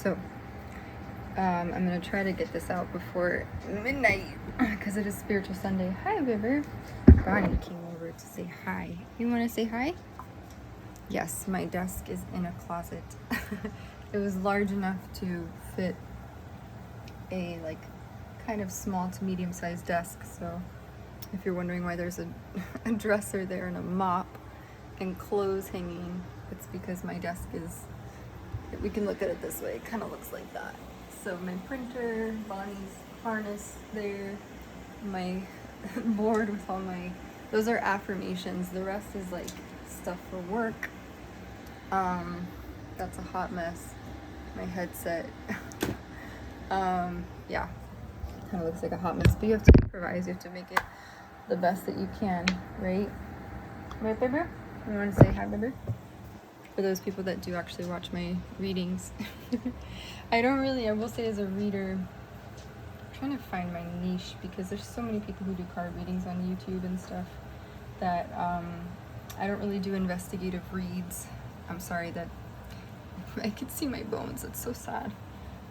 So, I'm gonna try to get this out before midnight because it is Spiritual Sunday. Hi, River. Bonnie came over to say hi. You want to say hi? Yes, my desk is in a closet. It was large enough to fit a kind of small to medium-sized desk. So, if you're wondering why there's a dresser there and a mop and clothes hanging, it's because my desk is. We can look at it this way. It kind of looks like that. So my printer, Bonnie's harness there, my board with all my, those are affirmations. The rest is like stuff for work. That's a hot mess. My headset. Yeah, kind of looks like a hot mess, but you have to improvise. You have to make it the best that you can, right? Right, baby? You want to say hi, baby? For those people that do actually watch my readings. I will say as a reader, I'm trying to find my niche because there's so many people who do card readings on YouTube and stuff that I don't really do investigative reads. I'm sorry that I can see my bones. It's so sad.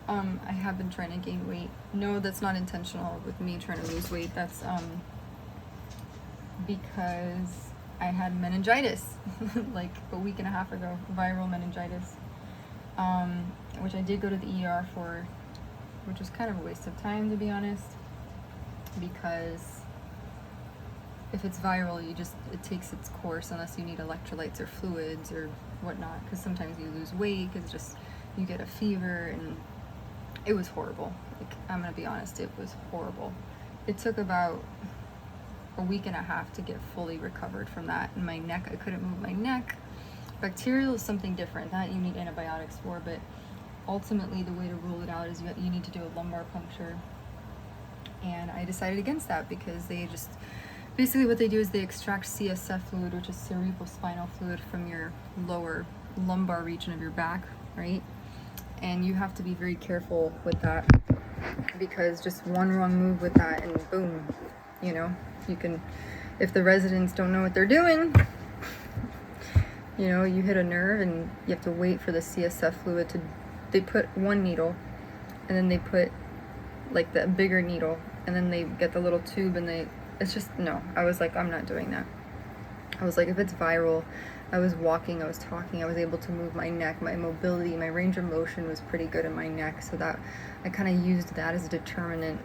I have been trying to gain weight. No, that's not intentional with me trying to lose weight. That's because I had meningitis like a week and a half ago, viral meningitis, which I did go to the ER for, which was kind of a waste of time, to be honest, because if it's viral, it takes its course unless you need electrolytes or fluids or whatnot, because sometimes you lose weight because you get a fever, and it was horrible. I'm gonna be honest, it was horrible. It took about a week and a half to get fully recovered from that. And my neck, I couldn't move my neck. Bacterial is something different that you need antibiotics for, but ultimately the way to rule it out is you need to do a lumbar puncture. And I decided against that because they just, basically what they do is they extract CSF fluid, which is cerebrospinal fluid, from your lower lumbar region of your back, right? And you have to be very careful with that because just one wrong move with that and boom, you can, if the residents don't know what they're doing, you hit a nerve and you have to wait for the CSF fluid they put one needle and then they put like the bigger needle and then they get the little tube and it's just, no. I was like, I'm not doing that. I was like, if it's viral, I was walking, I was talking, I was able to move my neck, my mobility, my range of motion was pretty good in my neck, so that I kind of used that as a determinant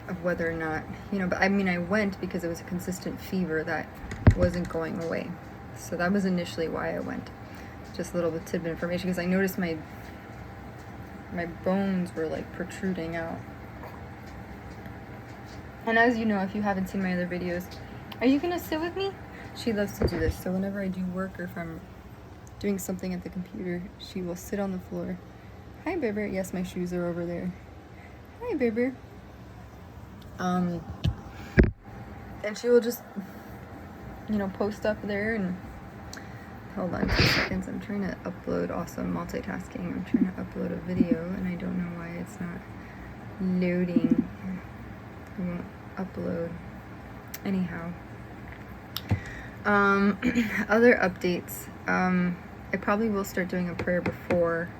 of whether or not, but I mean, I went because it was a consistent fever that wasn't going away. So that was initially why I went. Just a little bit tidbit information, because I noticed my bones were like protruding out. And as you know, if you haven't seen my other videos, are you gonna sit with me? She loves to do this. So whenever I do work or if I'm doing something at the computer, she will sit on the floor. Hi, Bibber. Yes, my shoes are over there. Hi, Bibber. And she will just, post up there and hold on 2 seconds. I'm trying to upload, awesome multitasking. I'm trying to upload a video and I don't know why it's not loading. It won't upload. Anyhow. Other updates. I probably will start doing a prayer before,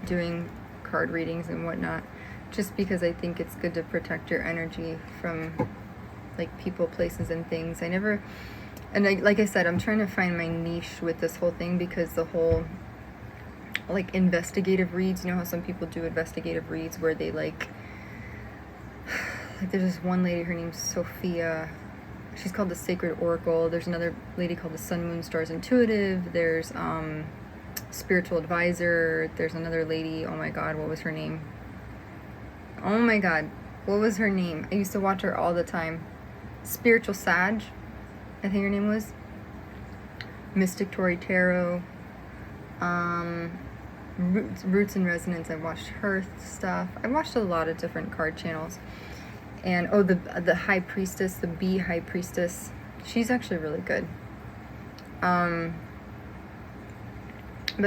doing card readings and whatnot, just because I think it's good to protect your energy from people, places, and things. Like I said, I'm trying to find my niche with this whole thing, because the whole investigative reads, how some people do investigative reads where they there's this one lady, her name's Sophia, she's called the Sacred Oracle. There's another lady called the Sun, Moon, Stars Intuitive. There's Spiritual Advisor. There's another lady, oh my god, what was her name? I used to watch her all the time. Spiritual Sag, I think her name was. Mystic Tori Tarot. Roots and Resonance, I watched her stuff. I watched a lot of different card channels. And the High Priestess, the Bee High Priestess, she's actually really good. But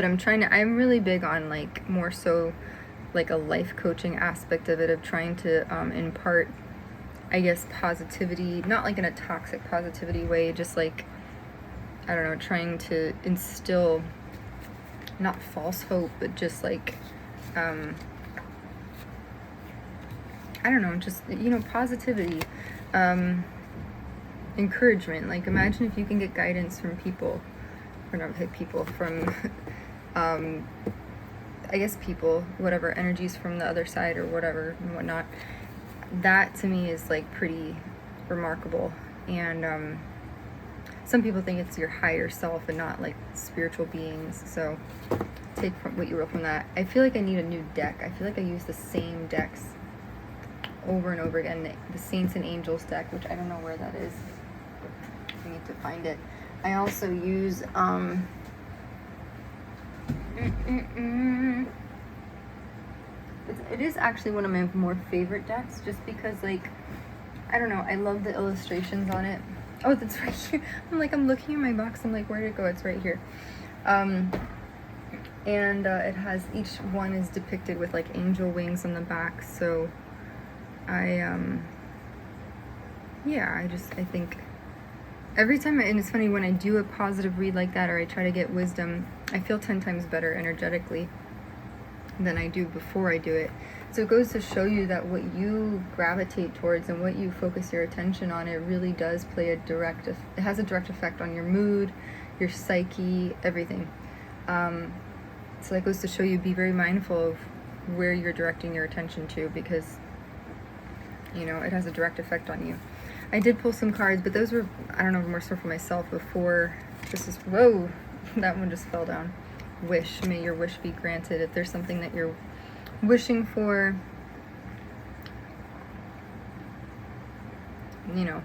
I'm really big on more so a life coaching aspect of it, of trying to impart, I guess, positivity, not in a toxic positivity way, just I don't know, trying to instill not false hope, but just like, I don't know, just, you know, positivity, encouragement. Like, imagine if you can get guidance from people, or not people, from, I guess people, whatever, energies from the other side or whatever and whatnot. That to me is like pretty remarkable. And some people think it's your higher self and not like spiritual beings. So take from what you wrote from that. I feel like I need a new deck. I feel like I use the same decks over and over again. The Saints and Angels deck, which I don't know where that is. I need to find it. I also use it is actually one of my more favorite decks, just because, like, I don't know, I love the illustrations on it. Oh, that's right here. I'm looking in my box. I'm like, where did it go? It's right here. And it has, each one is depicted with like angel wings on the back. So yeah, I think every time, and it's funny, when I do a positive read like that, or I try to get wisdom, I feel 10 times better energetically than I do before I do it. So it goes to show you that what you gravitate towards and what you focus your attention on, it really does play it has a direct effect on your mood, your psyche, everything. So that goes to show you, be very mindful of where you're directing your attention to, because, you know, it has a direct effect on you. I did pull some cards, but those were, I don't know, more so for myself before. This is, whoa, that one just fell down. Wish, may your wish be granted. If there's something that you're wishing for, you know,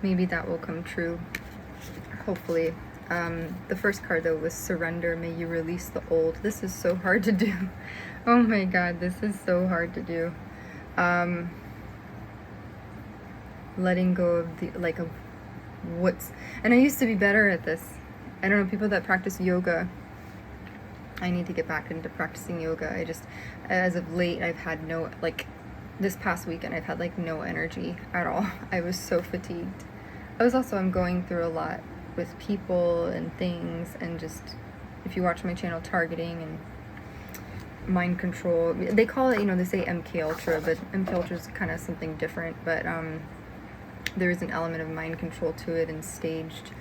maybe that will come true, hopefully. The first card, though, was surrender. May you release the old. This is so hard to do. Oh my god, this is so hard to do. Letting go of the, like, of what's, and I used to be better at this. I don't know, people that practice yoga, I need to get back into practicing yoga. I just, as of late, I've had no, like, this past weekend, I've had, like, no energy at all. I was so fatigued. I'm going through a lot with people and things, and just, if you watch my channel, targeting and mind control. They call it, you know, they say MK Ultra, but MK Ultra is kind of something different, but there is an element of mind control to it, and staged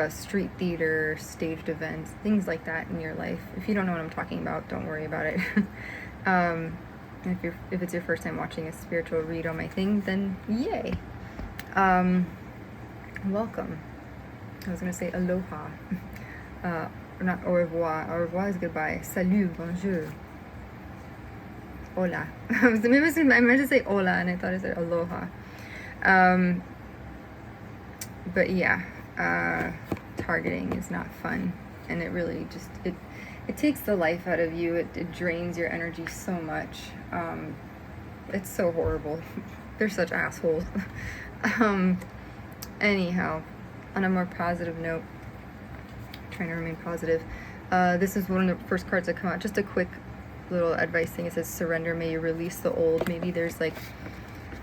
street theater, staged events, things like that in your life. If you don't know what I'm talking about, don't worry about it. If it's your first time watching a spiritual read on my thing, then yay. Welcome. I was gonna say aloha. Not au revoir. Au revoir is goodbye. Salut, bonjour. Hola. I meant to say hola, and I thought I said aloha. But yeah, targeting is not fun, and it really just, it takes the life out of you. It drains your energy so much. It's so horrible. They're such assholes. Anyhow, on a more positive note, trying to remain positive, this is one of the first cards that come out. Just a quick little advice thing. It says surrender, may you release the old. Maybe there's, like,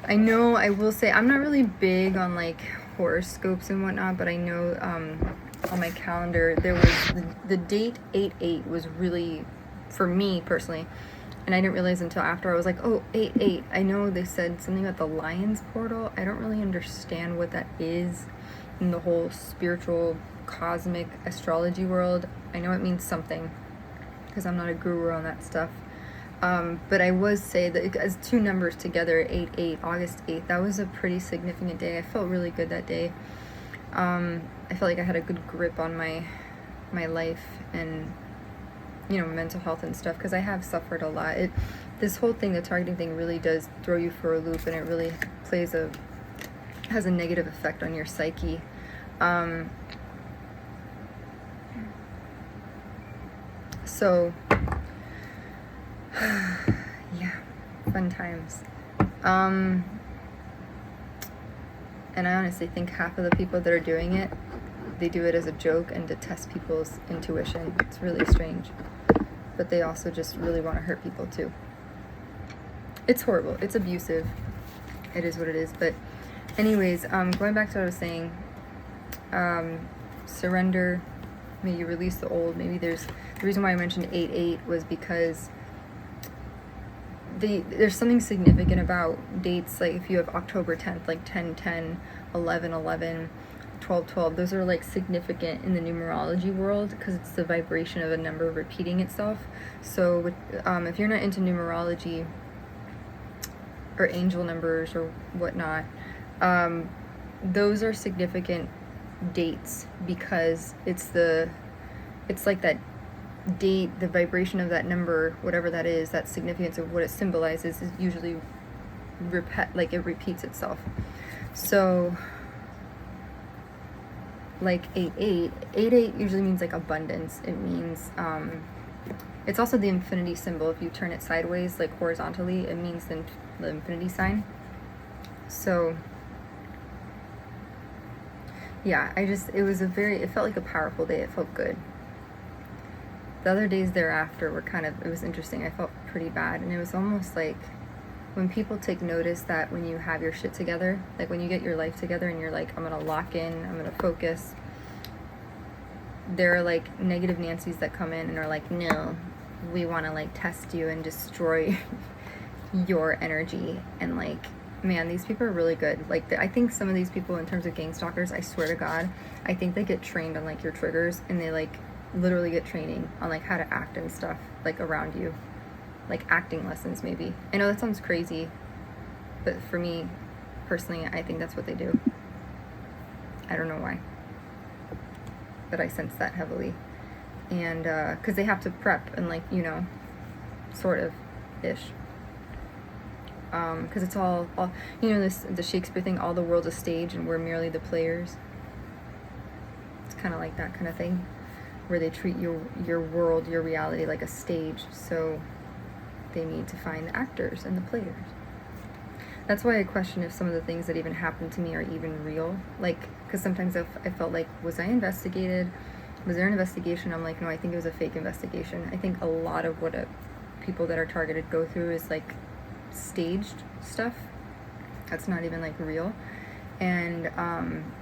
I know, I will say, I'm not really big on, like, horoscopes and whatnot, but I know on my calendar there was the date 8/8 was really, for me personally, and I didn't realize until after. I was like, oh, 8/8. I know they said something about the Lion's Portal. I don't really understand what that is in the whole spiritual cosmic astrology world. I know it means something, because I'm not a guru on that stuff. But I would say that as two numbers together, 8/8, August 8th, that was a pretty significant day. I felt really good that day. I felt like I had a good grip on my life and, you know, mental health and stuff, because I have suffered a lot. This whole thing, the targeting thing, really does throw you for a loop, and it really has a negative effect on your psyche. So yeah, fun times. And I honestly think half of the people that are doing it, they do it as a joke and to test people's intuition. It's really strange. But they also just really want to hurt people too. It's horrible. It's abusive. It is what it is. But anyways, going back to what I was saying, surrender, may you release the old. Maybe there's, the reason why I mentioned 8-8 was because there's something significant about dates, like if you have October 10th, like 10-10, 11-11, 12-12, those are like significant in the numerology world because it's the vibration of a number repeating itself. So with, if you're not into numerology or angel numbers or whatnot, those are significant dates because it's like that date, the vibration of that number, whatever that is, that significance of what it symbolizes is usually it repeats itself. So like 8-8, 8-8 usually means like abundance. It means it's also the infinity symbol. If you turn it sideways, like horizontally, it means the infinity sign. So yeah, it felt like a powerful day. It felt good. The other days thereafter were it was interesting. I felt pretty bad, and it was almost like when people take notice that when you have your shit together, like when you get your life together and you're like, I'm gonna lock in, I'm gonna focus, there are like negative Nancy's that come in and are like, no, we want to like test you and destroy your energy. And like, man, these people are really good. Like, I think some of these people, in terms of gang stalkers, I swear to God, I think they get trained on like your triggers, and they like literally get training on like how to act and stuff like around you, like acting lessons maybe. I know that sounds crazy, but for me personally, I think that's what they do. I don't know why, but I sense that heavily. And because they have to prep and like, you know, sort of ish, because it's all you know, the Shakespeare thing, all the world's a stage and we're merely the players. It's kind of like that kind of thing, where they treat your world, your reality, like a stage. So they need to find the actors and the players. That's why I question if some of the things that even happened to me are even real. Like, because sometimes I felt like, was I investigated? Was there an investigation? I'm like, no, I think it was a fake investigation. I think a lot of what people that are targeted go through is like staged stuff. That's not even like real. And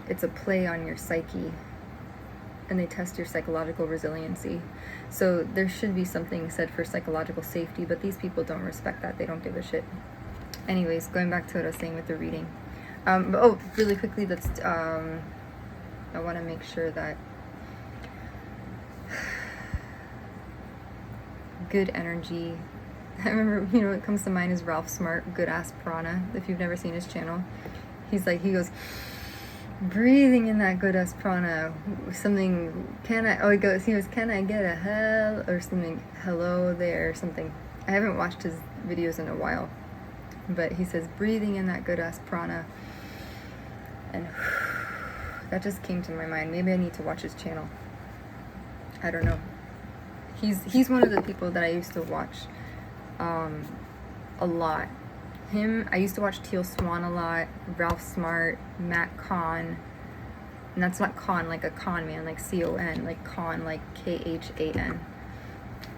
it's a play on your psyche. And they test your psychological resiliency. So there should be something said for psychological safety, but these people don't respect that. They don't give a shit. Anyways, going back to what I was saying with the reading. Really quickly, I want to make sure that good energy. I remember, you know, what comes to mind is Ralph Smart, Good Ass Prana. If you've never seen his channel, he goes, breathing in that good ass prana, something, he goes, can I get a hell, or something, hello there, or something. I haven't watched his videos in a while, but he says, breathing in that good ass prana, and that just came to my mind. Maybe I need to watch his channel. I don't know. He's one of the people that I used to watch a lot. I used to watch Teal Swan a lot, Ralph Smart, Matt Kahn, and that's not con like a con man, like C-O-N, like con like K-H-A-N.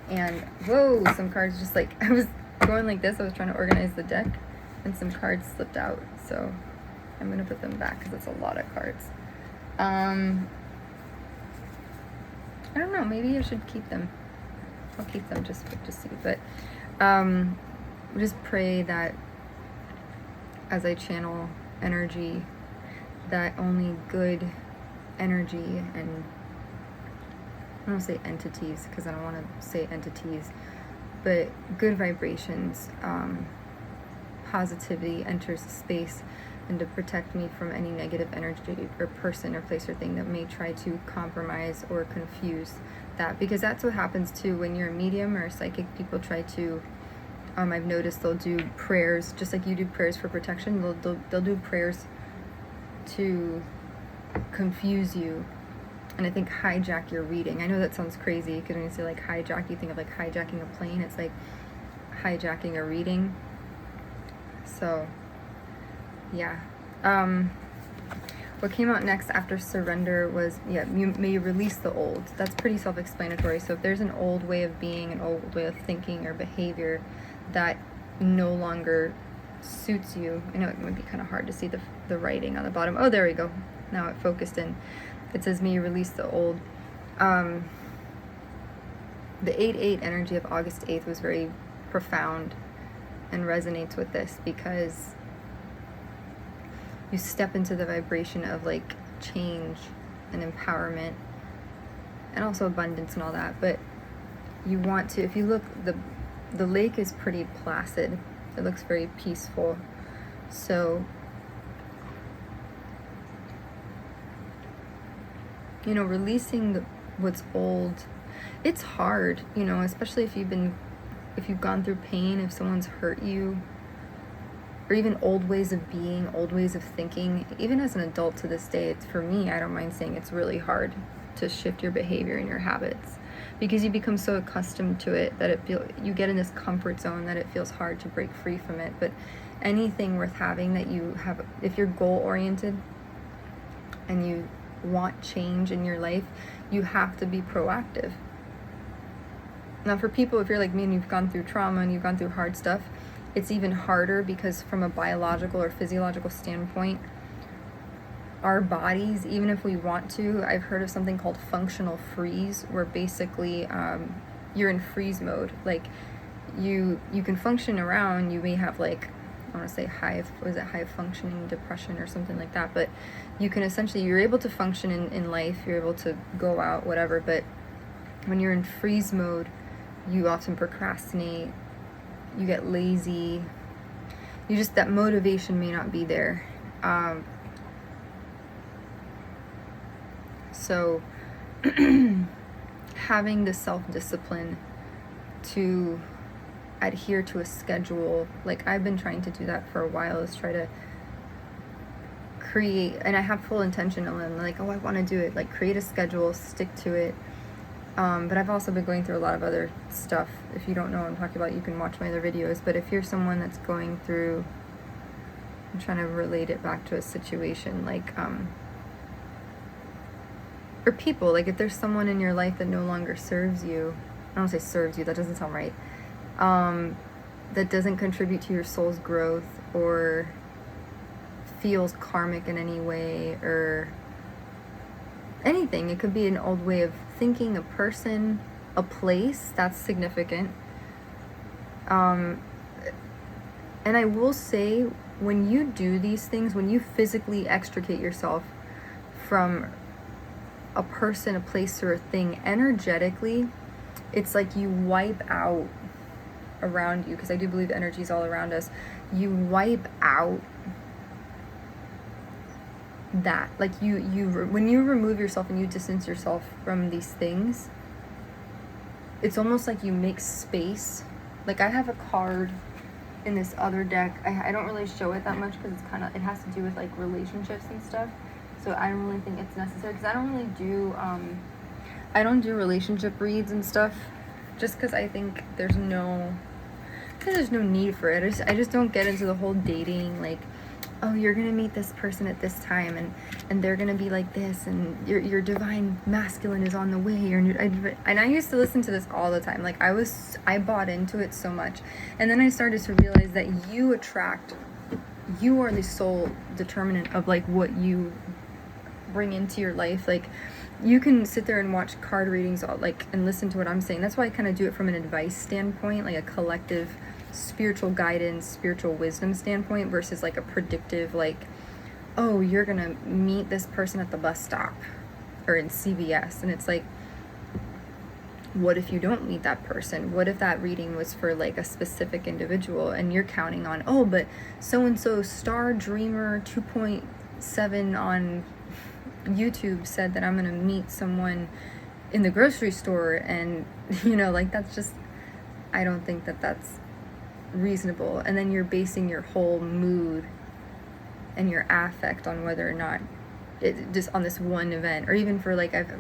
And whoa, some cards just like, I was going like this, I was trying to organize the deck, and some cards slipped out, so I'm gonna put them back because it's a lot of cards. I don't know, maybe I should keep them. I'll keep them just to see, but just pray that as I channel energy, that only good energy, and I don't want to say entities because I don't want to say entities, but good vibrations, positivity enters the space, and to protect me from any negative energy or person or place or thing that may try to compromise or confuse that, because that's what happens too when you're a medium or a psychic. People try to I've noticed they'll do prayers, just like you do prayers for protection, they'll do prayers to confuse you, and I think hijack your reading. I know that sounds crazy, because when you say like hijack, you think of like hijacking a plane. It's like hijacking a reading. So yeah. What came out next after surrender was, may you release the old. That's pretty self-explanatory. So if there's an old way of being, an old way of thinking or behavior that no longer suits you, I know it might be kind of hard to see the writing on the bottom. Oh, there we go. Now it focused in. It says, may you release the old. The 8/8 energy of August 8th was very profound and resonates with this, because you step into the vibration of like change and empowerment and also abundance and all that. But you want to, if you look, the lake is pretty placid. It looks very peaceful. So, you know, releasing what's old, it's hard, you know, especially if you've gone through pain, if someone's hurt you, or even old ways of being, old ways of thinking. Even as an adult to this day, it's, for me, I don't mind saying, it's really hard to shift your behavior and your habits, because you become so accustomed to it that you get in this comfort zone that it feels hard to break free from it. But anything worth having that you have, if you're goal oriented and you want change in your life, you have to be proactive. Now, for people, if you're like me and you've gone through trauma and you've gone through hard stuff, it's even harder, because from a biological or physiological standpoint, our bodies, even if we want to, I've heard of something called functional freeze, where basically you're in freeze mode. Like you can function around, you may have like, I want to say high functioning depression or something like that, but you can essentially, you're able to function in life, you're able to go out, whatever, but when you're in freeze mode, you often procrastinate, you get lazy, that motivation may not be there. So having the self-discipline to adhere to a schedule, like I've been trying to do that for a while, is try to create, and I have full intention of them, like, oh, I want to do it, like create a schedule, stick to it. But I've also been going through a lot of other stuff. If you don't know what I'm talking about, you can watch my other videos. But if you're someone that's going through, I'm trying to relate it back to a situation, like, or people, like if there's someone in your life that no longer serves you, I don't want to say serves you, that doesn't sound right, that doesn't contribute to your soul's growth, or feels karmic in any way, or anything. It could be an old way of thinking, a person, a place, that's significant. And I will say, when you do these things, when you physically extricate yourself from a person, a place, or a thing, energetically, it's like you wipe out around you, because I do believe energy is all around us. You wipe out that, like when you remove yourself and you distance yourself from these things, it's almost like you make space. Like I have a card in this other deck. I don't really show it that much, because it's kind of, it has to do with like relationships and stuff, so I don't really think it's necessary, because I don't really do do relationship reads and stuff, just because I think there's no need for it. I just don't get into the whole dating, like, oh, you're gonna meet this person at this time, and they're gonna be like this, and your divine masculine is on the way. And I used to listen to this all the time. Like I bought into it so much, and then I started to realize that you are the sole determinant of like what you bring into your life. Like you can sit there and watch card readings and listen to what I'm saying. That's why I kind of do it from an advice standpoint, like a collective spiritual guidance, spiritual wisdom standpoint, versus like a predictive, like, oh, you're gonna meet this person at the bus stop or in CVS, and it's like, what if you don't meet that person? What if that reading was for like a specific individual, and you're counting on, oh, but so and so star dreamer 2.7 on YouTube said that I'm gonna meet someone in the grocery store, and like that's just, I don't think that that's reasonable. And then you're basing your whole mood and your affect on whether or not it just on this one event. Or even for like, I've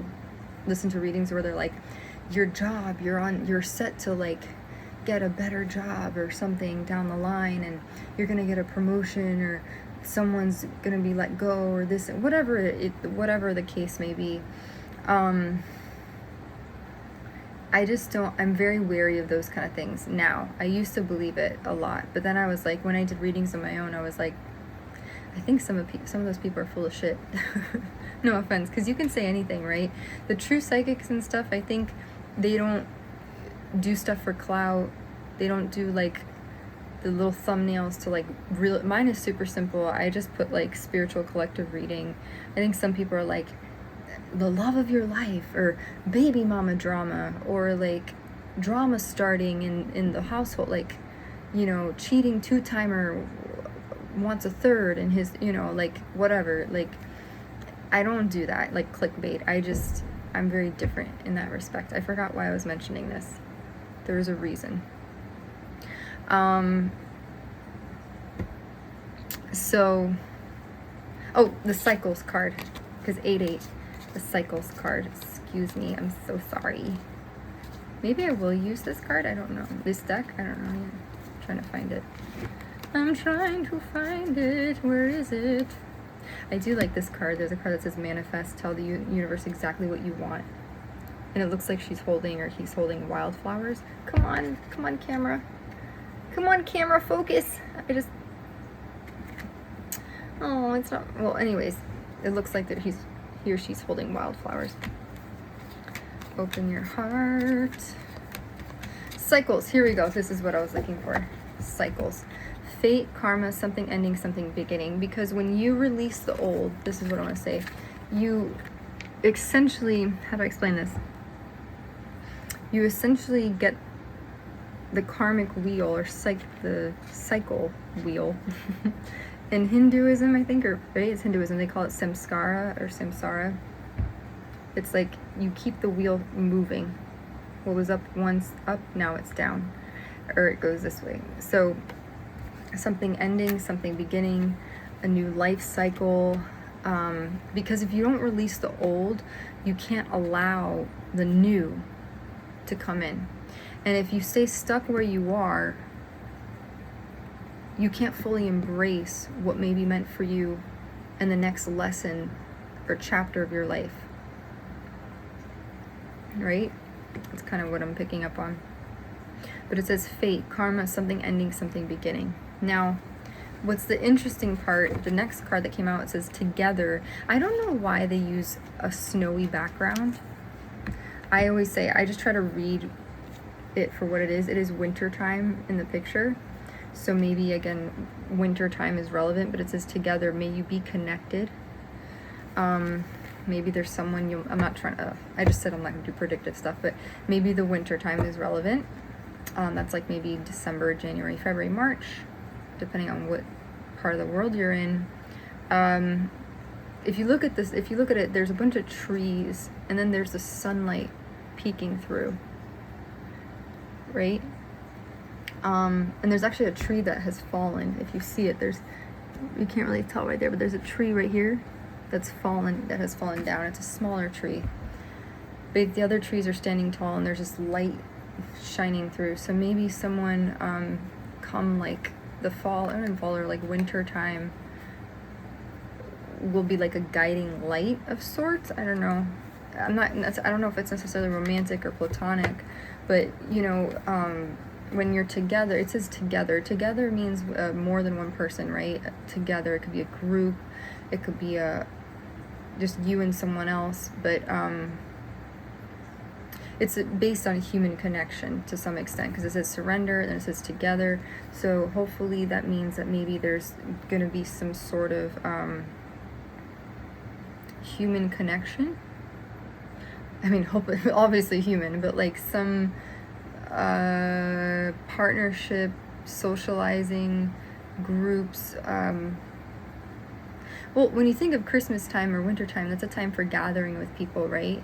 listened to readings where they're like, your job, you're set to like get a better job or something down the line, and you're gonna get a promotion, or someone's gonna be let go, or this, whatever the case may be. I'm very wary of those kind of things now. I used to believe it a lot, but then I was like, when I did readings on my own, I was like, I think some of those people are full of shit. No offense, because you can say anything, right? The true psychics and stuff, I think they don't do stuff for clout. They don't do like the little thumbnails to like real. Mine is super simple. I just put like spiritual collective reading. I think some people are like the love of your life, or baby mama drama, or like drama starting in the household, like, you know, cheating two-timer wants a third and his, you know, like whatever. Like, I don't do that, like clickbait. I'm very different in that respect. I forgot why I was mentioning this. There was a reason. So, oh, the cycles card, because 8-8, the cycles card. Excuse me, I'm so sorry. Maybe I will use this card. I don't know. This deck, I don't know yet. I'm trying to find it. I'm trying to find it. Where is it? I do like this card. There's a card that says manifest. Tell the universe exactly what you want. And it looks like she's holding, or he's holding, wildflowers. Come on camera. Come on camera, focus. Oh, it's not, well, anyways, it looks like that he or she's holding wildflowers. Open your heart. Cycles, here we go. This is what I was looking for. Cycles. Fate, karma, something ending, something beginning. Because when you release the old, this is what I want to say, you essentially, how do I explain this? You essentially get the karmic wheel, or the cycle wheel. In Hinduism, I think, or maybe it's Hinduism, they call it samskara or samsara. It's like you keep the wheel moving. What was up once up, now it's down. Or it goes this way. So something ending, something beginning, a new life cycle. Because if you don't release the old, you can't allow the new to come in. And if you stay stuck where you are, you can't fully embrace what may be meant for you in the next lesson or chapter of your life. Right? That's kind of what I'm picking up on. But it says fate, karma, something ending, something beginning. Now, what's the interesting part, the next card that came out, it says together. I don't know why they use a snowy background. I always say, I just try to read it for what it is. It is winter time in the picture. So maybe, again, winter time is relevant, but it says together, may you be connected. Maybe there's someone I'm not trying to, I just said I'm not going to do predictive stuff, but maybe the winter time is relevant. That's like maybe December, January, February, March, depending on what part of the world you're in. If you look at this, if you look at it, there's a bunch of trees, and then there's the sunlight peeking through, right? And there's actually a tree that has fallen. If you see it, you can't really tell right there, but there's a tree right here that has fallen down. It's a smaller tree, but the other trees are standing tall, and there's just light shining through. So maybe someone come like the fall, or like winter time will be like a guiding light of sorts. I don't know. I don't know if it's necessarily romantic or platonic, but you know, when you're together, it says together. Together means more than one person, right? Together, it could be a group, it could be just you and someone else, but it's based on human connection to some extent, because it says surrender, and it says together. So hopefully that means that maybe there's going to be some sort of human connection. I mean, hopefully, obviously human, but like some partnership, socializing, groups. Well, when you think of Christmas time or winter time, that's a time for gathering with people, right?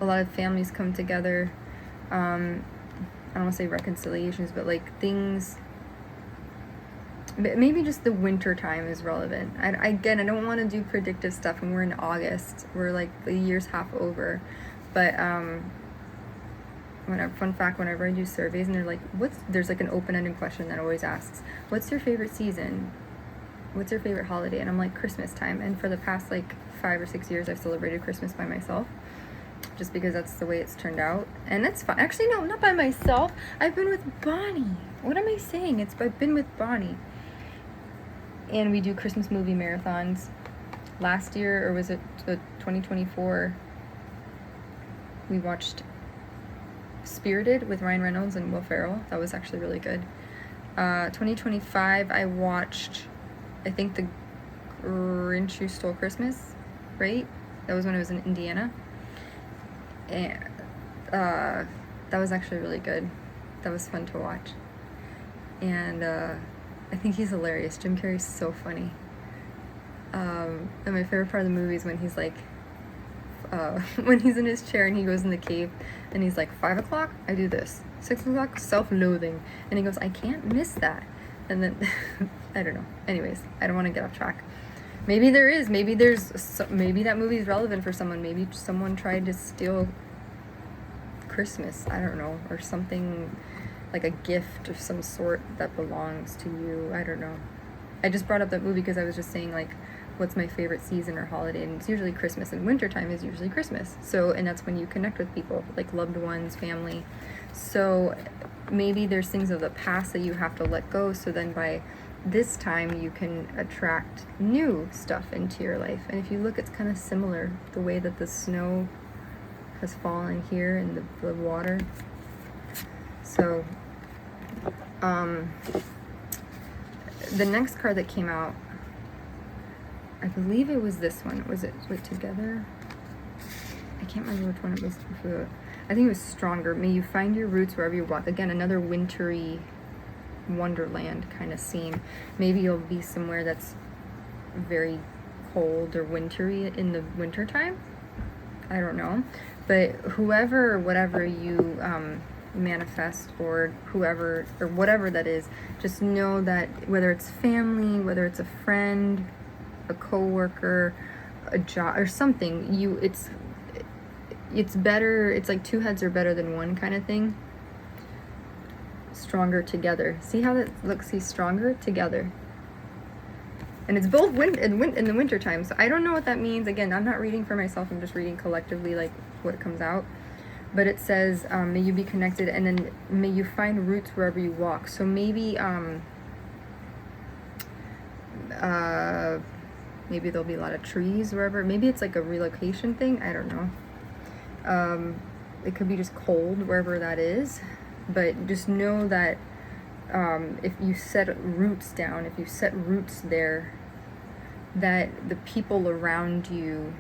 A lot of families come together. I don't want to say reconciliations, but like things. Maybe just the winter time is relevant. Again, I don't want to do predictive stuff, and we're in August. We're like the year's half over. But fun fact, whenever I do surveys and they're like, there's like an open-ended question that always asks, what's your favorite season? What's your favorite holiday? And I'm like, Christmas time. And for the past like 5 or 6 years, I've celebrated Christmas by myself, just because that's the way it's turned out. And that's fine. Actually, no, not by myself. I've been with Bonnie. What am I saying? I've been with Bonnie. And we do Christmas movie marathons. last year, or was it 2024, we watched Spirited with Ryan Reynolds and Will Ferrell. That was actually really good. 2025, I watched, I think, The Grinch Who Stole Christmas, right? That was when I was in Indiana. And that was actually really good. That was fun to watch. And I think he's hilarious. Jim Carrey's so funny. And my favorite part of the movie is when he's like, when he's in his chair and he goes in the cave and he's like, 5 o'clock, I do this. 6 o'clock, self-loathing. And he goes, I can't miss that. And then, I don't know. Anyways, I don't want to get off track. Maybe there is. Maybe maybe that movie is relevant for someone. Maybe someone tried to steal Christmas. I don't know. Or something like a gift of some sort that belongs to you. I don't know. I just brought up that movie because I was just saying, like, what's my favorite season or holiday, and it's usually Christmas, and wintertime is usually Christmas. So, and that's when you connect with people, like loved ones, family. So maybe there's things of the past that you have to let go, so then by this time you can attract new stuff into your life. And if you look, it's kind of similar, the way that the snow has fallen here and the water. So the next card that came out, I believe it was this one. Was it Together? I can't remember which one it was. I think it was Stronger. May you find your roots wherever you walk. Again, another wintry wonderland kind of scene. Maybe you'll be somewhere that's very cold or wintry in the wintertime. I don't know. But whoever or whatever you manifest, or whoever or whatever that is, just know that whether it's family, whether it's a friend, a coworker, a job or something, it's better. It's like two heads are better than one kind of thing. Stronger together. See how that looks? He's stronger together. And it's both in the winter time. So I don't know what that means. Again, I'm not reading for myself. I'm just reading collectively, like what comes out. But it says, may you be connected, and then may you find roots wherever you walk. So maybe maybe there'll be a lot of trees wherever. Maybe it's like a relocation thing. I don't know. It could be just cold wherever that is. But just know that if you set roots down, if you set roots there, that the people around you,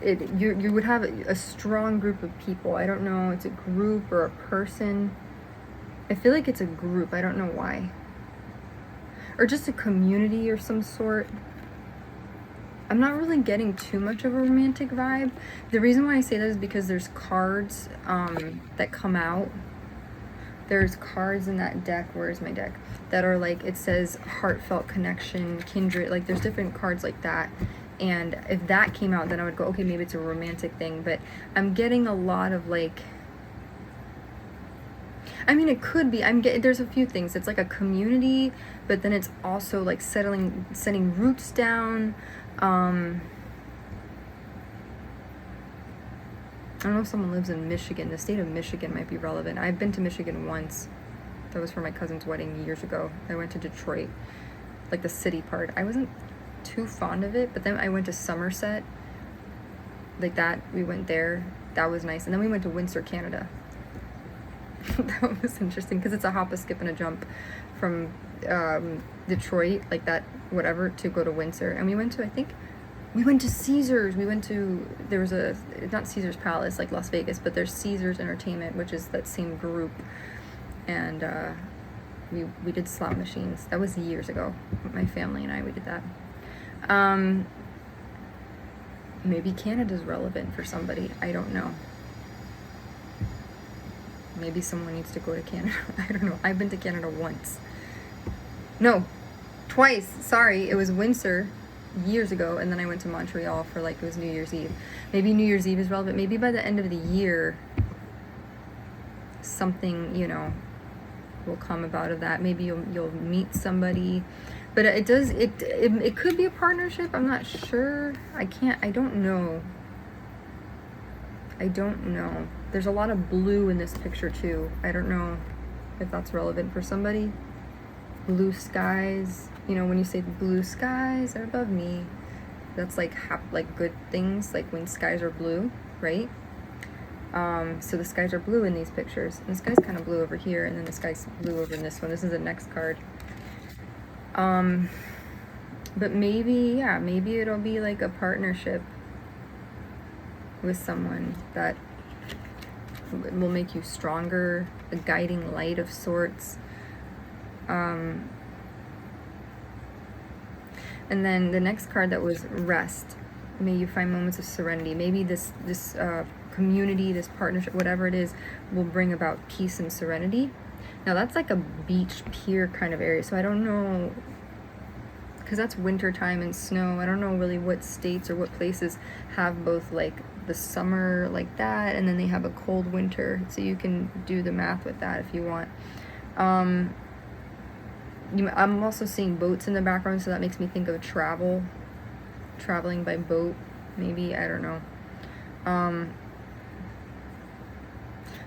you would have a strong group of people. I don't know, it's a group or a person. I feel like it's a group. I don't know why. Or just a community or some sort. I'm not really getting too much of a romantic vibe. The reason why I say that is because there's cards that come out. There's cards in that deck. Where's my deck? That are like, it says heartfelt connection, kindred. Like there's different cards like that. And if that came out, then I would go, okay, maybe it's a romantic thing. But I'm getting a lot of like, I mean, it could be. There's a few things. It's like a community, but then it's also like setting roots down. I don't know if someone lives in Michigan. The state of Michigan might be relevant. I've been to Michigan once. That was for my cousin's wedding years ago. I went to Detroit, like the city part. I wasn't too fond of it, but then I went to Somerset. Like that, we went there. That was nice. And then we went to Windsor, Canada. That was interesting because it's a hop, a skip, and a jump from Detroit, like that, whatever, to go to Windsor. And we went to Caesars. There was not Caesars Palace, like Las Vegas, but there's Caesars Entertainment, which is that same group. And we did slot machines. That was years ago. My family and we did that. Maybe Canada's relevant for somebody. I don't know. Maybe someone needs to go to Canada. I don't know. I've been to Canada once. No, twice. Sorry. It was Windsor years ago, and then I went to Montreal for it was New Year's Eve. Maybe New Year's Eve is relevant. Maybe by the end of the year, something, will come about of that. Maybe you'll meet somebody. But it could be a partnership. I'm not sure. I don't know. There's a lot of blue in this picture too. I don't know if that's relevant for somebody. Blue skies. When you say blue skies are above me, That's like like good things, like when skies are blue, right? So the skies are blue in these pictures, and the sky's kind of blue over here, and then the sky's blue over in this one. This is the next card. But maybe, yeah, maybe it'll be like a partnership with someone that will make you stronger, a guiding light of sorts. And then the next card that was rest. May you find moments of serenity. Maybe this community, this partnership, whatever it is, will bring about peace and serenity. Now that's like a beach pier kind of area, so I don't know, because that's winter time and snow. I don't know really what states or what places have both like the summer like that, and then they have a cold winter, so you can do the math with that if you want. I'm also seeing boats in the background, so that makes me think of traveling by boat, maybe, I don't know.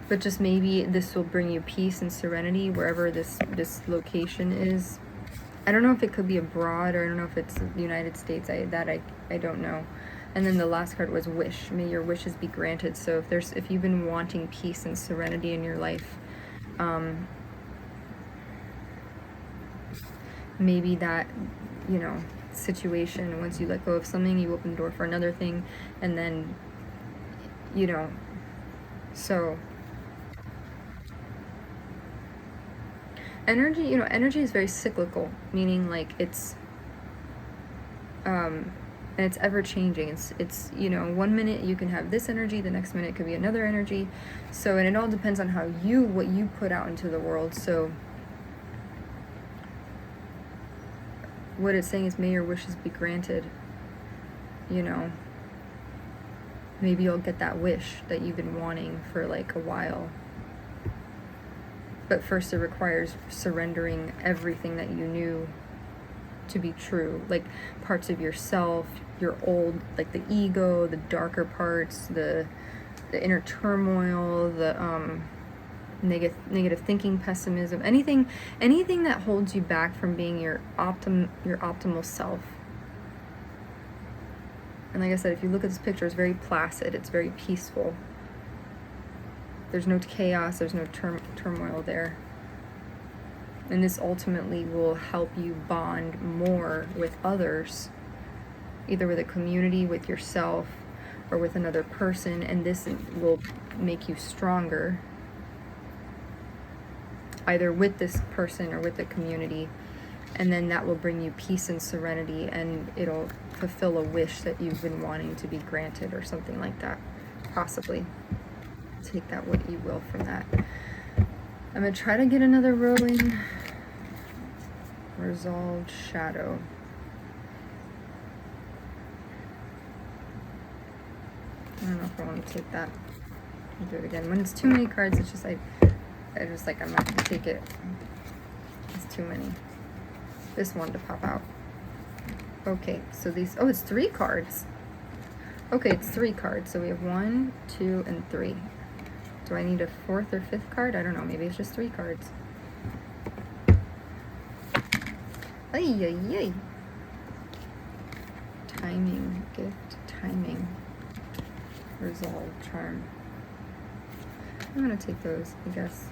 But just maybe this will bring you peace and serenity wherever this location is. I don't know if it could be abroad, or I don't know if it's the United States. I don't know. And then the last card was wish. May your wishes be granted. So if you've been wanting peace and serenity in your life, maybe that, situation, once you let go of something, you open the door for another thing, and then, so energy is very cyclical, meaning like it's and it's ever changing. It's 1 minute you can have this energy, the next minute it could be another energy. So, and it all depends on what you put out into the world. So what it's saying is, may your wishes be granted. Maybe you'll get that wish that you've been wanting for like a while. But first it requires surrendering everything that you knew to be true, like parts of yourself, your old, like the ego, the darker parts, the inner turmoil, the negative thinking, pessimism, anything that holds you back from being your optimal self. And like I said, if you look at this picture, it's very placid, it's very peaceful. There's no chaos, there's no turmoil there. And this ultimately will help you bond more with others, either with a community, with yourself, or with another person, and this will make you stronger, either with this person or with the community, and then that will bring you peace and serenity, and it'll fulfill a wish that you've been wanting to be granted, or something like that, possibly. Take that what you will from that. I'm going to try to get another row in. Resolved shadow. I don't know if I want to take that. I'll do it again. When it's too many cards, it's just I'm not going to take it. It's too many. This one to pop out. Okay, so it's 3 cards. Okay, it's 3 cards. So we have 1, 2, and 3. Do I need a 4th or 5th card? I don't know. Maybe it's just 3 cards. Ay, ay, ay. Timing, gift, timing. Resolve, charm. I'm going to take those, I guess.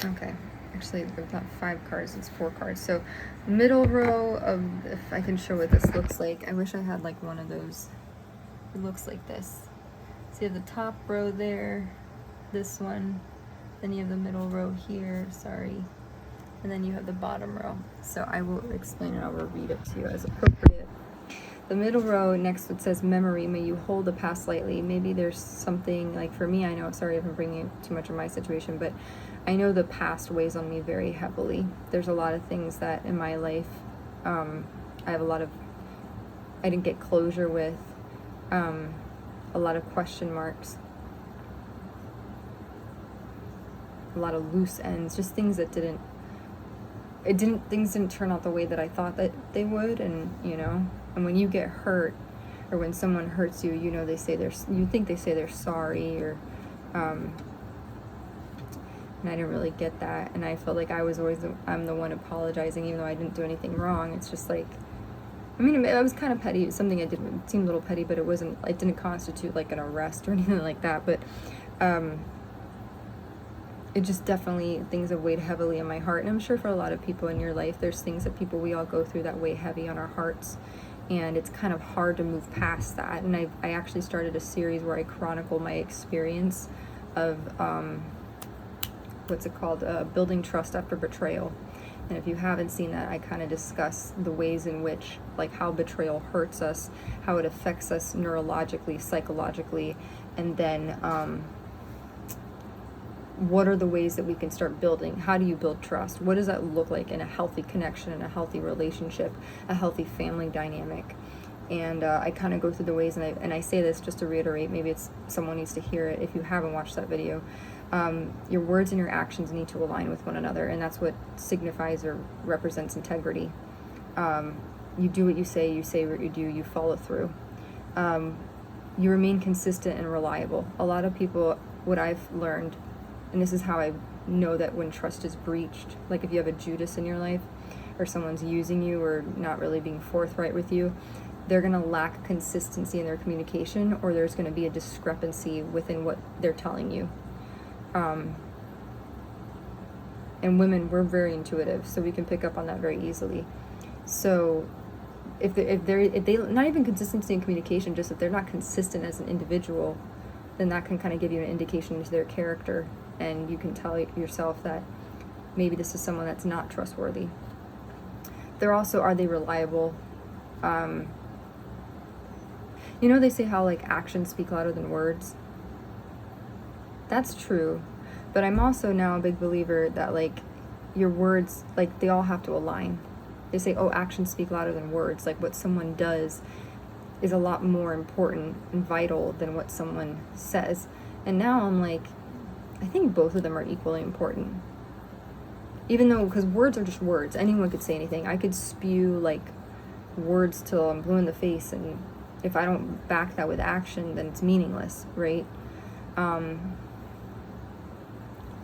Okay. Actually, it's not 5 cards, it's 4 cards. So, middle row of, if I can show what this looks like. I wish I had like one of those. It looks like this. So you have the top row there, this one, then you have the middle row here, sorry, and then you have the bottom row. So I will explain it, I will read it to you as appropriate. The middle row, next it says memory, may you hold the past lightly. Maybe there's something, like for me, I know, sorry if I'm bringing too much of my situation, but I know the past weighs on me very heavily. There's a lot of things that in my life, I have I didn't get closure with, a lot of question marks, a lot of loose ends, just things that things didn't turn out the way that I thought that they would, and and when you get hurt, or when someone hurts you, you know, you think they say they're sorry, or, and I didn't really get that, and I felt like I'm the one apologizing, even though I didn't do anything wrong. It's just like, I mean, it was kind of petty. It was something I did, it seemed a little petty, but it didn't constitute like an arrest or anything like that, but, it just definitely, things have weighed heavily on my heart. And I'm sure for a lot of people in your life, there's things that we all go through that weigh heavy on our hearts. And it's kind of hard to move past that. And I actually started a series where I chronicle my experience of, what's it called? Building Trust After Betrayal. And if you haven't seen that, I kind of discuss the ways in which, like, how betrayal hurts us, how it affects us neurologically, psychologically, and then, what are the ways that we can start building? How do you build trust? What does that look like in a healthy connection, in a healthy relationship, a healthy family dynamic? And I kind of go through the ways, and I say this just to reiterate, maybe someone needs to hear it if you haven't watched that video. Your words and your actions need to align with one another, and that's what signifies or represents integrity. You do what you say what you do, you follow through. You remain consistent and reliable. A lot of people, what I've learned, and this is how I know that when trust is breached, like if you have a Judas in your life, or someone's using you or not really being forthright with you, they're going to lack consistency in their communication, or there's going to be a discrepancy within what they're telling you. And women, we're very intuitive, so we can pick up on that very easily. So if they not even consistency in communication, just if they're not consistent as an individual, then that can kind of give you an indication into their character, and you can tell yourself that maybe this is someone that's not trustworthy. Are they reliable? You know, they say how, like, actions speak louder than words. That's true, but I'm also now a big believer that, like, your words, like, they all have to align. They say, oh, actions speak louder than words. Like, what someone does is a lot more important and vital than what someone says. And now I'm like, I think both of them are equally important. Even though, because words are just words. Anyone could say anything. I could spew, like, words till I'm blue in the face, and if I don't back that with action, then it's meaningless, right?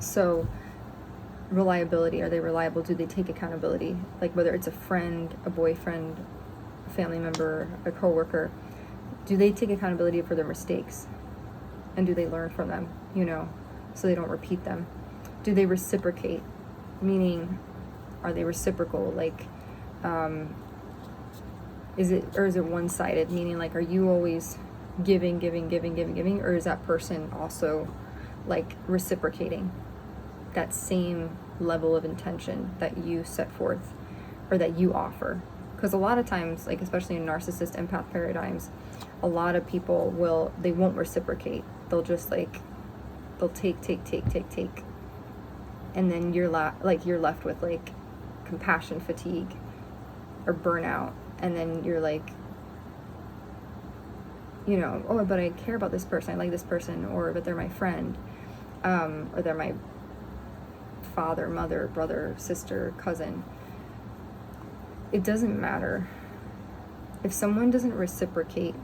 So, reliability. Are they reliable? Do they take accountability? Like, whether it's a friend, a boyfriend, a family member, a coworker, do they take accountability for their mistakes? And do they learn from them, you know, so they don't repeat them? Do they reciprocate? Meaning, are they reciprocal? Like, is it one-sided? Meaning, like, are you always giving, or is that person also, like, reciprocating that same level of intention that you set forth or that you offer? Because a lot of times, like, especially in narcissist empath paradigms, a lot of people won't reciprocate. They'll just, like, they'll take, and then you're left with, like, compassion fatigue or burnout, and then you're like, you know, oh, but I care about this person, I like this person, or but they're my friend, or they're my father, mother, brother, sister, cousin. It doesn't matter. If someone doesn't reciprocate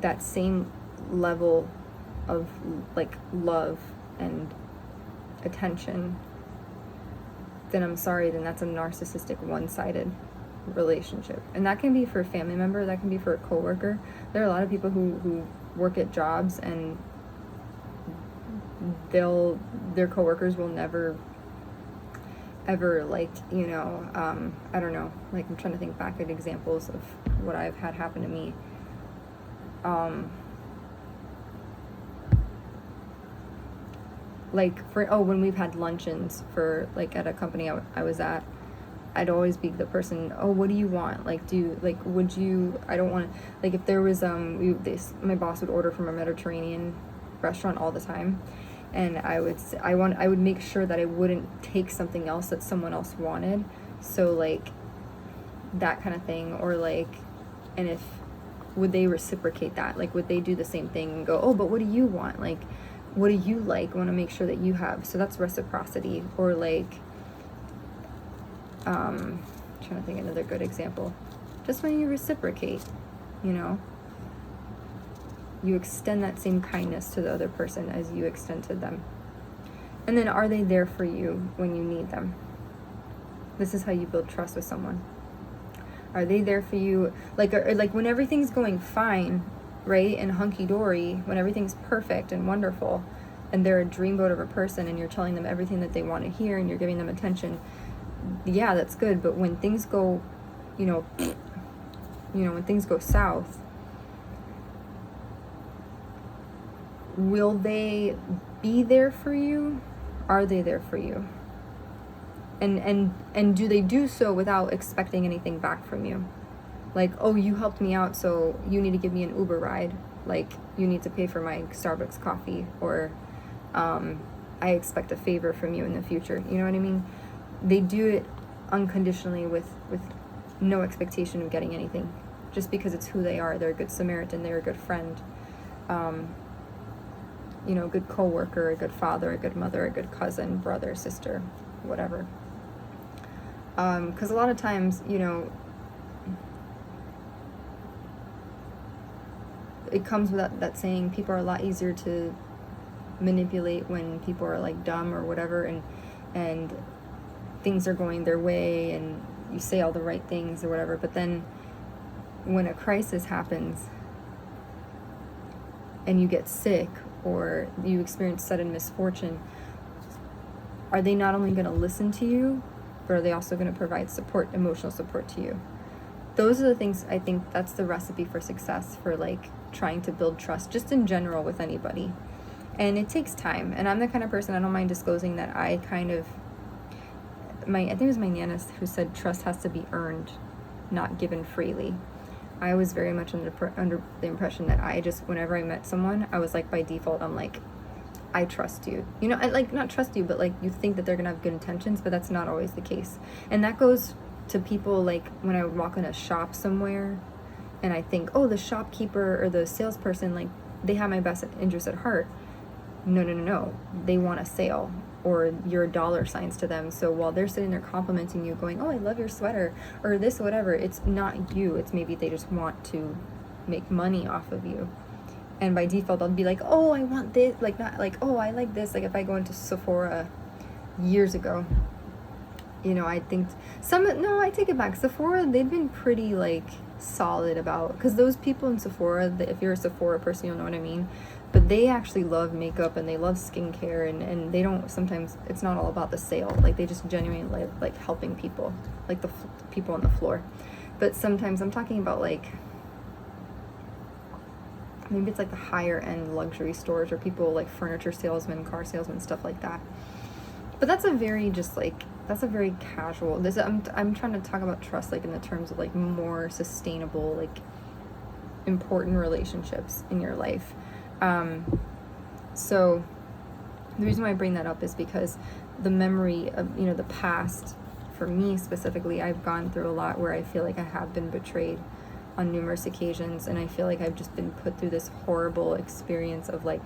that same level of, like, love and attention, then I'm sorry, then that's a narcissistic, one-sided relationship. And that can be for a family member, that can be for a coworker. There are a lot of people who work at jobs, and their coworkers will never ever, like, you know, I don't know, like, I'm trying to think back at examples of what I've had happen to me. Like, when we've had luncheons for, like, at a company I was at, I'd always be the person, oh, what do you want? Like, would you, I don't want to, like, if there was, my boss would order from a Mediterranean restaurant all the time, and I would make sure that I wouldn't take something else that someone else wanted. So, like, that kind of thing. Or, like, and if, would they reciprocate that? Like, would they do the same thing and go, oh, but what do you want? Like, what do you like? I want to make sure that you have. So that's reciprocity. Or, like, trying to think of another good example. Just when you reciprocate, you know, You extend that same kindness to the other person as you extend to them. And then, are they there for you when you need them? This is how you build trust with someone. Are they there for you? Like when everything's going fine, right? And hunky-dory, when everything's perfect and wonderful, and they're a dreamboat of a person, and you're telling them everything that they want to hear, and you're giving them attention, yeah, that's good. But when things go, when things go south, will they be there for you? Are they there for you? And do they do so without expecting anything back from you? Like, oh, you helped me out, so you need to give me an Uber ride. Like, you need to pay for my Starbucks coffee, or I expect a favor from you in the future. You know what I mean? They do it unconditionally with no expectation of getting anything, just because it's who they are. They're a good Samaritan. They're a good friend. A good coworker, a good father, a good mother, a good cousin, brother, sister, whatever. Because a lot of times, it comes with that saying, people are a lot easier to manipulate when people are like dumb or whatever, and things are going their way, and you say all the right things or whatever, but then when a crisis happens and you get sick or you experience sudden misfortune, are they not only going to listen to you, but are they also going to provide support, emotional support to you? Those are the things, I think that's the recipe for success, for like trying to build trust just in general with anybody. And it takes time. And I'm the kind of person, I don't mind disclosing that I think it was my Nana who said trust has to be earned, not given freely. I was very much under the impression that I just, whenever I met someone, I was like, by default, I'm like, I trust you. I like, not trust you, but like you think that they're gonna have good intentions, but that's not always the case. And that goes to people like when I would walk in a shop somewhere and I think, oh, the shopkeeper or the salesperson, like they have my best interest at heart. No. They want a sale, or your dollar signs to them. So while they're sitting there complimenting you, going, oh, I love your sweater, or this, whatever, it's not you. It's maybe they just want to make money off of you. And by default, they'll be like, oh, I want this. Like, not like, oh, I like this. Like if I go into Sephora years ago, I think I take it back. Sephora, they've been pretty like solid about, because those people in Sephora, if you're a Sephora person, you'll know what I mean. But they actually love makeup and they love skincare, and they don't, sometimes it's not all about the sale. Like they just genuinely like helping people, like the people on the floor. But sometimes I'm talking about like, maybe it's like the higher end luxury stores, or people like furniture salesmen, car salesmen, stuff like that. But that's a very casual, I'm trying to talk about trust like in the terms of like more sustainable, like important relationships in your life. So the reason why I bring that up is because the memory of, the past, for me specifically, I've gone through a lot where I feel like I have been betrayed on numerous occasions, and I feel like I've just been put through this horrible experience of like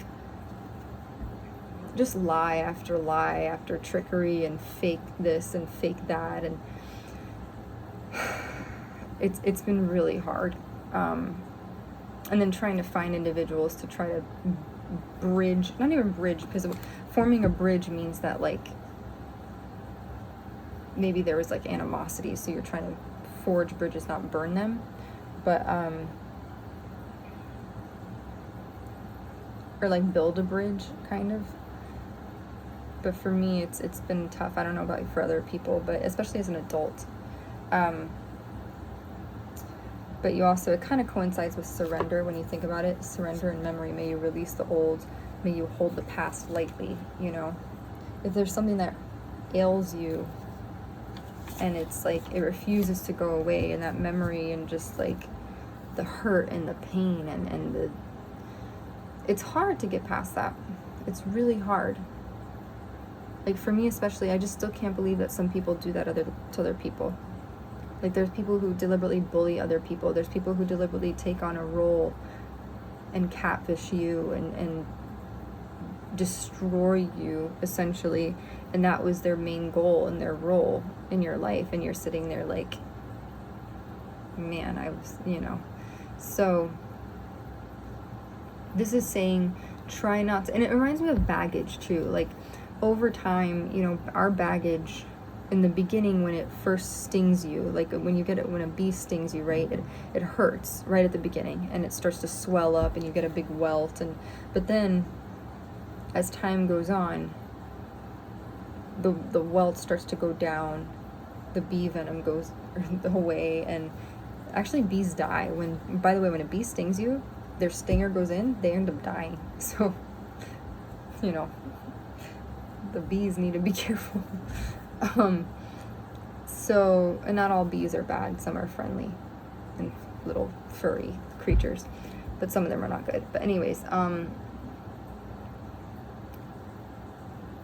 just lie after trickery and fake this and fake that, and it's been really hard. And then trying to find individuals to try to bridge, not even bridge, because forming a bridge means that like maybe there was like animosity, so you're trying to forge bridges, not burn them. But or like build a bridge, kind of. But for me, it's been tough. I don't know about for other people, but especially as an adult. But you also, it kind of coincides with surrender when you think about it. Surrender and memory. May you release the old. May you hold the past lightly, If there's something that ails you and it's like it refuses to go away, and that memory and just like the hurt and the pain and the... It's hard to get past that. It's really hard. Like for me especially, I just still can't believe that some people do that to other people. Like there's people who deliberately bully other people. There's people who deliberately take on a role and catfish you and destroy you, essentially. And that was their main goal and their role in your life. And you're sitting there like, man, I was, So This is saying try not to, and it reminds me of baggage too. Like over time, you know, our baggage in the beginning when it first stings you, like when you get it, when a bee stings you, right? It hurts right at the beginning and it starts to swell up and you get a big welt, but then as time goes on, the welt starts to go down, the bee venom goes away, and actually bees die when, by the way, when a bee stings you, their stinger goes in, they end up dying. So, you know, the bees need to be careful. So, and not all bees are bad, some are friendly and little furry creatures, but some of them are not good. But anyways,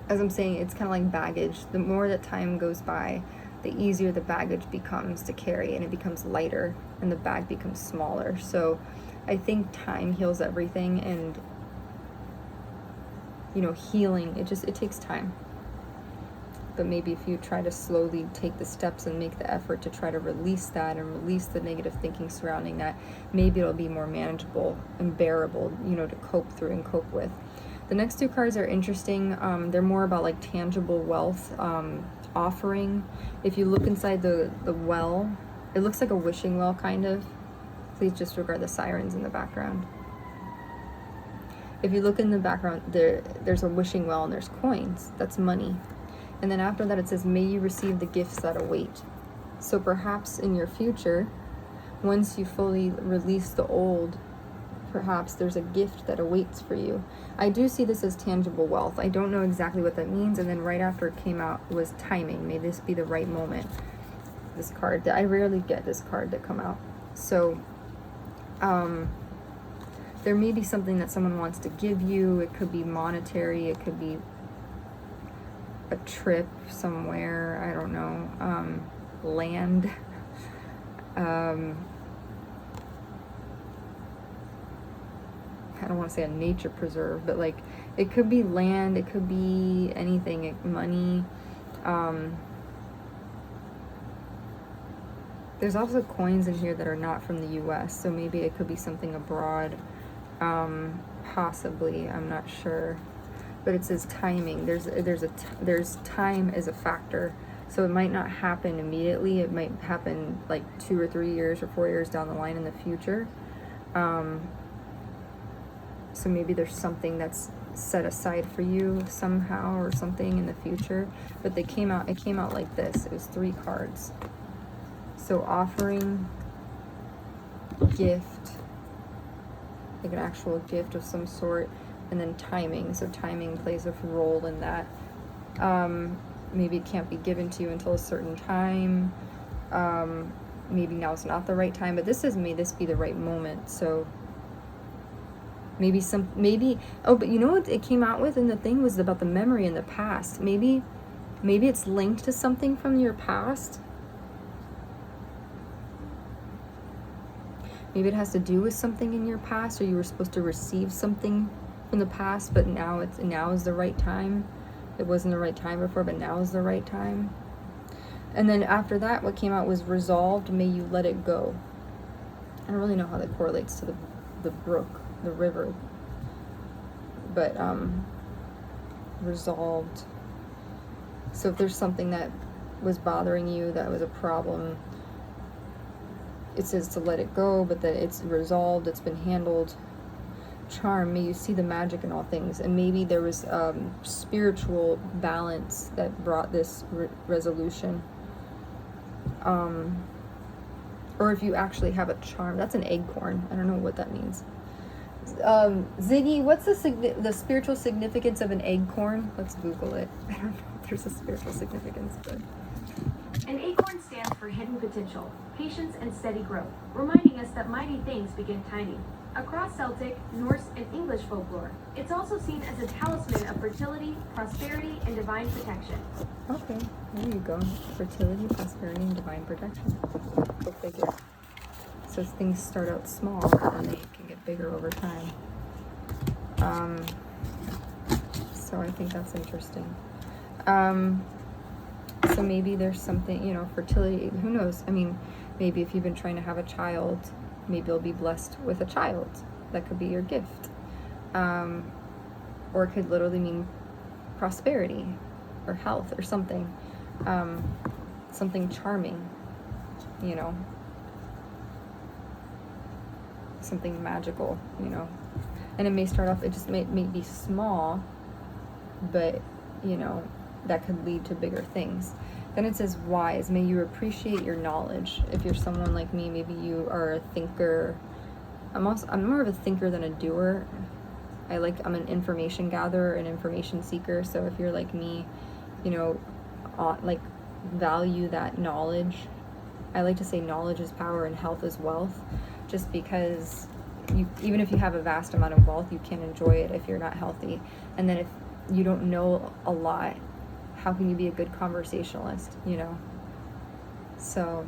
as I'm saying, it's kind of like baggage. The more that time goes by, the easier the baggage becomes to carry, and it becomes lighter and the bag becomes smaller. So I think time heals everything, and you know, healing, it takes time. But maybe if you try to slowly take the steps and make the effort to try to release that and release the negative thinking surrounding that, maybe it'll be more manageable and bearable, you know, to cope through and cope with. The next two cards are interesting. They're more about like tangible wealth, offering. If you look inside the well, it looks like a wishing well, kind of. Please just regard the sirens in the background. If you look in the background, there's a wishing well and there's coins. That's money. And then after that it says, may you receive the gifts that await. So perhaps in your future, once you fully release the old, perhaps there's a gift that awaits for you. I do see this as tangible wealth. I don't know exactly what that means. And then right after it came out was timing. May this be the right moment. This card, I rarely get this card to come out. So there may be something that someone wants to give you. It could be monetary. It could be a trip somewhere. I don't know. Land. I don't want to say a nature preserve, but like it could be land, it could be anything, money. There's also coins in here that are not from the US, so maybe it could be something abroad. Possibly, I'm not sure. But it says timing. There's time as a factor. So it might not happen immediately. It might happen like 2 or 3 years or 4 years down the line in the future. So maybe there's something that's set aside for you somehow or something in the future. But it came out like this. It was 3 cards. So offering, gift, like an actual gift of some sort, and then timing. So timing plays a role in that. Maybe it can't be given to you until a certain time. Maybe now's not the right time, but this says may this be the right moment. So maybe but you know what it came out with in the thing was about the memory in the past. Maybe it's linked to something from your past. Maybe it has to do with something in your past, or you were supposed to receive something from the past, but now is the right time. It wasn't the right time before, but now is the right time. And then after that, what came out was resolved, may you let it go. I don't really know how that correlates to the brook, the river, but resolved. So if there's something that was bothering you, that was a problem, it says to let it go, but that it's resolved, it's been handled. Charm, may you see the magic in all things. And maybe there was spiritual balance that brought this resolution. Or if you actually have a charm, that's an acorn. I don't know what that means. Ziggy, what's the spiritual significance of an acorn? Let's Google it. I don't know if there's a spiritual significance, but an acorn stands for hidden potential, patience, and steady growth, reminding us that mighty things begin tiny. Across Celtic, Norse, and English folklore, it's also seen as a talisman of fertility, prosperity, and divine protection. Okay, there you go. Fertility, prosperity, and divine protection. Go figure. So things start out small and they can get bigger over time. So I think that's interesting. So maybe there's something, you know, fertility, who knows? I mean, maybe if you've been trying to have a child, maybe you'll be blessed with a child. That could be your gift. Or it could literally mean prosperity or health or something. Something charming, you know, something magical, you know. And it may start off, it just may be small, but, you know, that could lead to bigger things. Then it says wise. May you appreciate your knowledge. If you're someone like me, maybe you are a thinker. I'm more of a thinker than a doer. I'm an information gatherer, an information seeker. So if you're like me, you know, like value that knowledge. I like to say knowledge is power and health is wealth, just because even if you have a vast amount of wealth, you can't enjoy it if you're not healthy. And then if you don't know a lot, how can you be a good conversationalist, you know? So,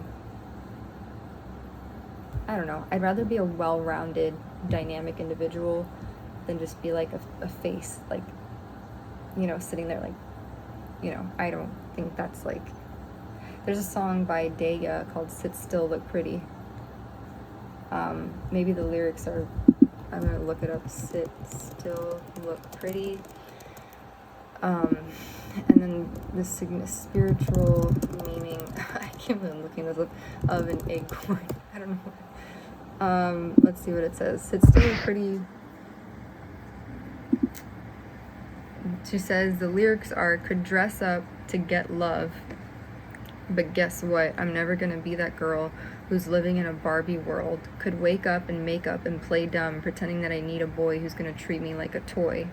I don't know. I'd rather be a well-rounded, dynamic individual than just be like a face, like, you know, sitting there like, you know, I don't think that's like... There's a song by Daya called Sit Still, Look Pretty. Maybe the lyrics are... I'm going to look it up. Sit still, look pretty. And then the spiritual meaning... I can't believe I'm looking this up. Of an acorn. I don't know. Let's see what it says. Sit still, look pretty. She says the lyrics are, could dress up to get love, but guess what? I'm never gonna be that girl who's living in a Barbie world. Could wake up and make up and play dumb, pretending that I need a boy who's gonna treat me like a toy.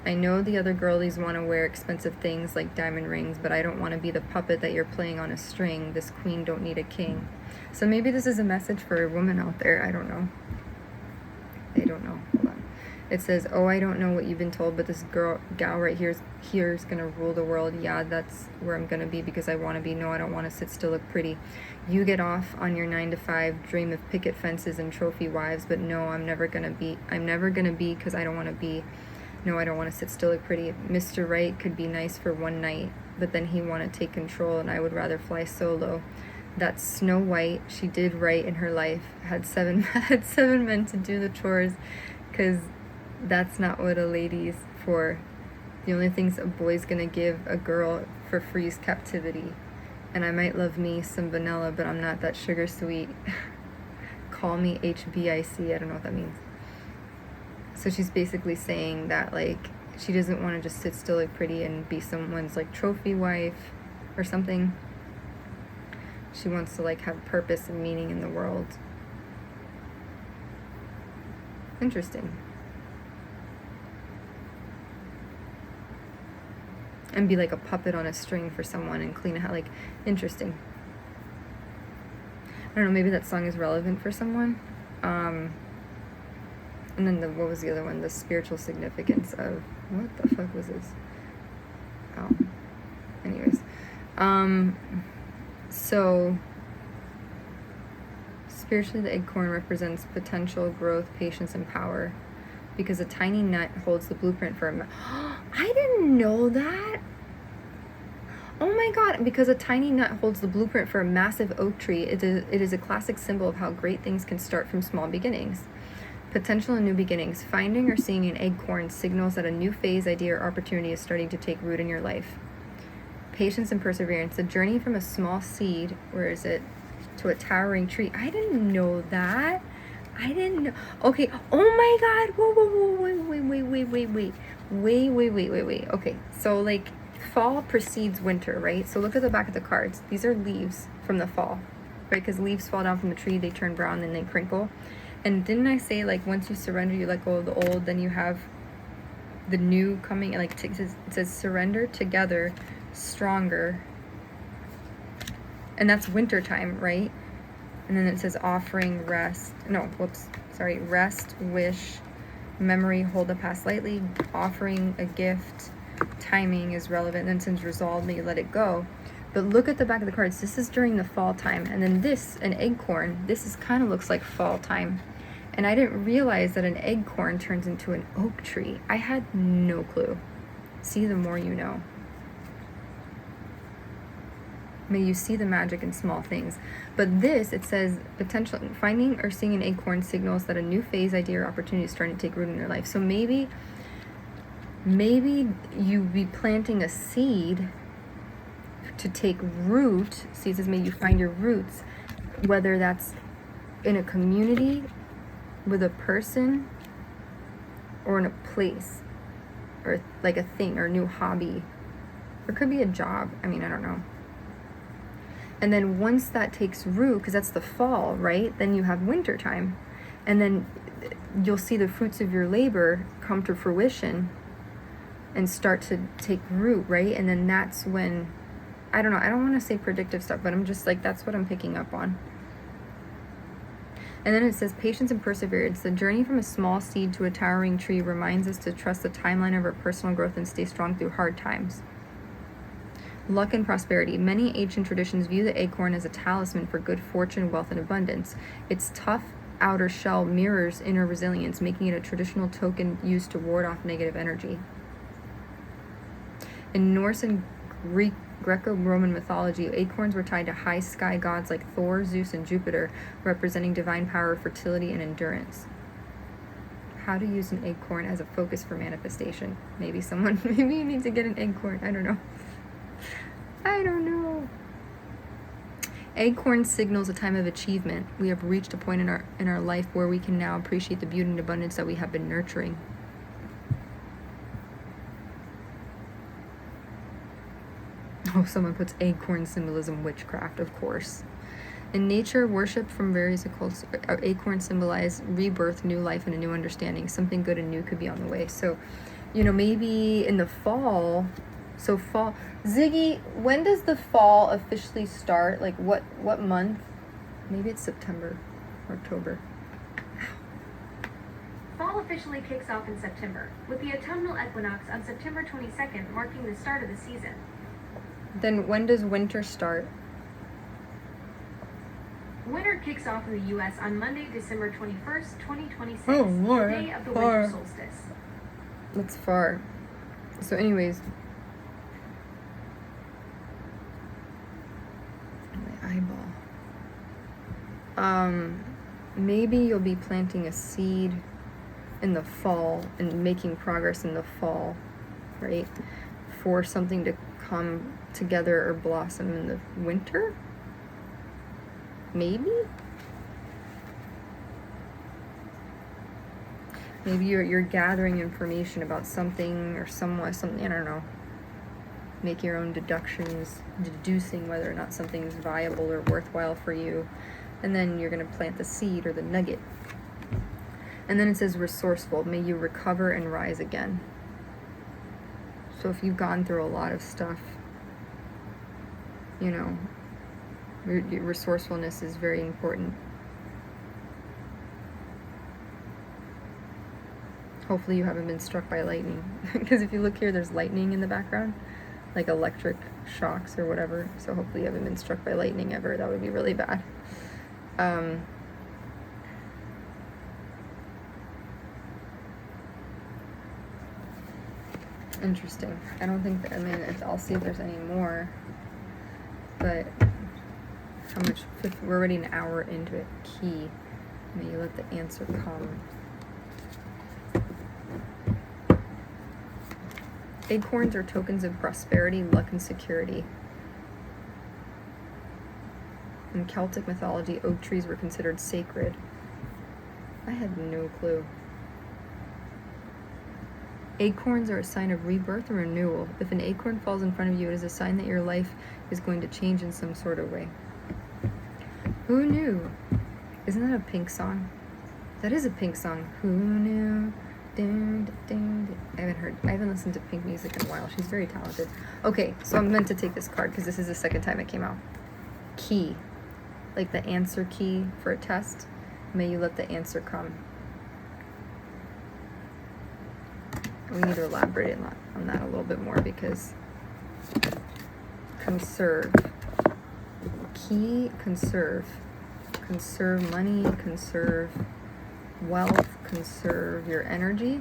I know the other girlies want to wear expensive things like diamond rings, but I don't want to be the puppet that you're playing on a string. This queen don't need a king. So maybe this is a message for a woman out there. I don't know. Hold on. It says, oh, I don't know what you've been told, but this gal right here is gonna rule the world. Yeah, that's where I'm gonna be because I want to be. No, I don't want to sit still, look pretty. You get off on your 9 to 5, dream of picket fences and trophy wives, but no, I'm never gonna be because I don't want to be. No, I don't want to sit still, look pretty. Mr. Right could be nice for one night, but then he want to take control, and I would rather fly solo. That's Snow White. She did right in her life. Had seven men to do the chores, because that's not what a lady's for. The only things a boy's gonna give a girl for free is captivity. And I might love me some vanilla, but I'm not that sugar sweet. Call me HBIC. I don't know what that means. So she's basically saying that, like, she doesn't want to just sit still, look pretty, and be someone's, like, trophy wife or something. She wants to, like, have purpose and meaning in the world. Interesting. And be like a puppet on a string for someone and clean a house. Like, interesting. I don't know, maybe that song is relevant for someone. And then what was the other one? The spiritual significance of... What the fuck was this? Oh. Anyways. So... Spiritually, the acorn represents potential, growth, patience, and power. Because a tiny nut holds the blueprint for a... I didn't know that! Oh my god, because a tiny nut holds the blueprint for a massive oak tree, it is a classic symbol of how great things can start from small beginnings. Potential and new beginnings. Finding or seeing an acorn signals that a new phase, idea, or opportunity is starting to take root in your life. Patience and perseverance. The journey from a small seed, where is it, to a towering tree. I didn't know that. I didn't know. Okay. Oh my god. Wait. Okay. So, like, fall precedes winter, right? So look at the back of the cards. These are leaves from the fall, right? Because leaves fall down from the tree, they turn brown, and they crinkle. And didn't I say, like, once you surrender, you let go of the old, then you have the new coming, like, it says surrender together, stronger. And that's winter time, right? And then it says offering, rest, rest, wish, memory, hold the past lightly, offering a gift, timing is relevant, then since resolve, may you let it go. But look at the back of the cards. This is during the fall time. And then this, an acorn, this is kind of looks like fall time. And I didn't realize that an acorn turns into an oak tree. I had no clue. See, the more you know. May you see the magic in small things. But this, it says, potential finding or seeing an acorn signals that a new phase, idea, or opportunity is starting to take root in your life. So maybe you be planting a seed to take root. See, it says, may you find your roots, whether that's in a community, with a person, or in a place, or like a thing, or a new hobby, or it could be a job. I mean, I don't know. And then once that takes root, because that's the fall, right? Then you have winter time, and then you'll see the fruits of your labor come to fruition and start to take root, right? And then that's when, I don't know, I don't want to say predictive stuff, but I'm just like, that's what I'm picking up on. And then it says patience and perseverance. The journey from a small seed to a towering tree reminds us to trust the timeline of our personal growth and stay strong through hard times. Luck and prosperity. Many ancient traditions view the acorn as a talisman for good fortune, wealth, and abundance. Its tough outer shell mirrors inner resilience, making it a traditional token used to ward off negative energy. In Norse and Greco-Roman mythology, acorns were tied to high sky gods like Thor, Zeus, and Jupiter, representing divine power, fertility, and endurance. How to use an acorn as a focus for manifestation. Maybe you need to get an acorn. I don't know. Acorn signals a time of achievement. We have reached a point in our life where we can now appreciate the beauty and abundance that we have been nurturing. Oh, someone puts acorn symbolism, witchcraft, of course. In nature, worship from various occults, acorns symbolize rebirth, new life, and a new understanding. Something good and new could be on the way. So, maybe in the fall. So fall, Ziggy, when does the fall officially start? Like what month? Maybe it's September or October. Fall officially kicks off in September, with the autumnal equinox on September 22nd marking the start of the season. Then when does winter start? Winter kicks off in the U.S. on Monday, December 21st, 2026, Oh, Lord, the day of the far. winter solstice. That's far. So anyways, my eyeball. Maybe you'll be planting a seed in the fall and making progress in the fall, right? For something to come together or blossom in the winter? Maybe you're gathering information about something or something, I don't know. Make your own deductions, deducing whether or not something's viable or worthwhile for you. And then you're going to plant the seed or the nugget. And then it says resourceful. May you recover and rise again. So if you've gone through a lot of stuff, your resourcefulness is very important. Hopefully you haven't been struck by lightning. Because if you look here, there's lightning in the background. Like electric shocks or whatever. So hopefully you haven't been struck by lightning ever. That would be really bad. Interesting. I don't think that, I'll see if there's any more. But we're already an hour into it. Key. May you let the answer come. Acorns are tokens of prosperity, luck, and security. In Celtic mythology, oak trees were considered sacred. I had no clue. Acorns are a sign of rebirth or renewal. If an acorn falls in front of you, it is a sign that your life is going to change in some sort of way. Who knew? Isn't that a Pink song? That is a Pink song. Who knew? Dun, dun, dun. I haven't listened to Pink music in a while. She's very talented. Okay, so I'm meant to take this card because this is the second time it came out. Key. Like the answer key for a test. May you let the answer come. We need to elaborate on that a little bit more because conserve. Key, conserve. Conserve money, conserve wealth, conserve your energy.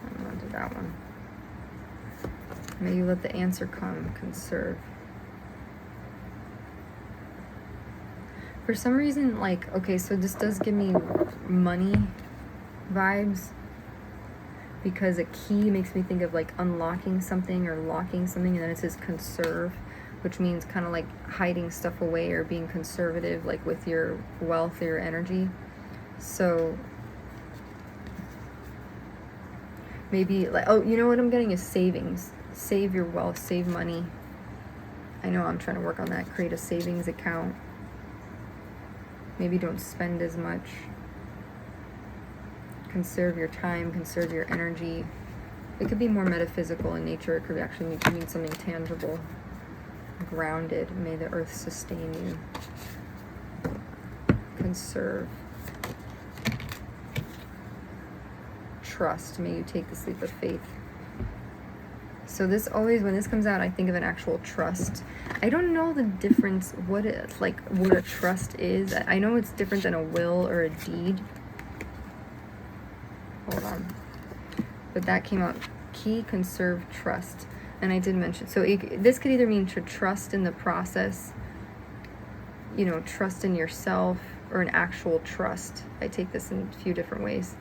I'm going to do that one. May you let the answer come, conserve. For some reason, like, okay, so this does give me money vibes, because a key makes me think of like unlocking something or locking something, and then it says conserve, which means kind of like hiding stuff away or being conservative, like with your wealth or your energy. So maybe like, oh, you know what I'm getting is savings. Save your wealth, save money. I know I'm trying to work on that. Create a savings account. Maybe don't spend as much. Conserve your time, conserve your energy. It could be more metaphysical in nature. It could actually mean something tangible. Grounded. May the earth sustain you. Conserve. Trust. May you take the sleep of faith. So this always, when this comes out, I think of an actual trust. I don't know the difference, what a trust is. I know it's different than a will or a deed. Hold on. But that came out. Key, conserve, trust. And I did mention, so this could either mean to trust in the process, you know, trust in yourself, or an actual trust. I take this in a few different ways.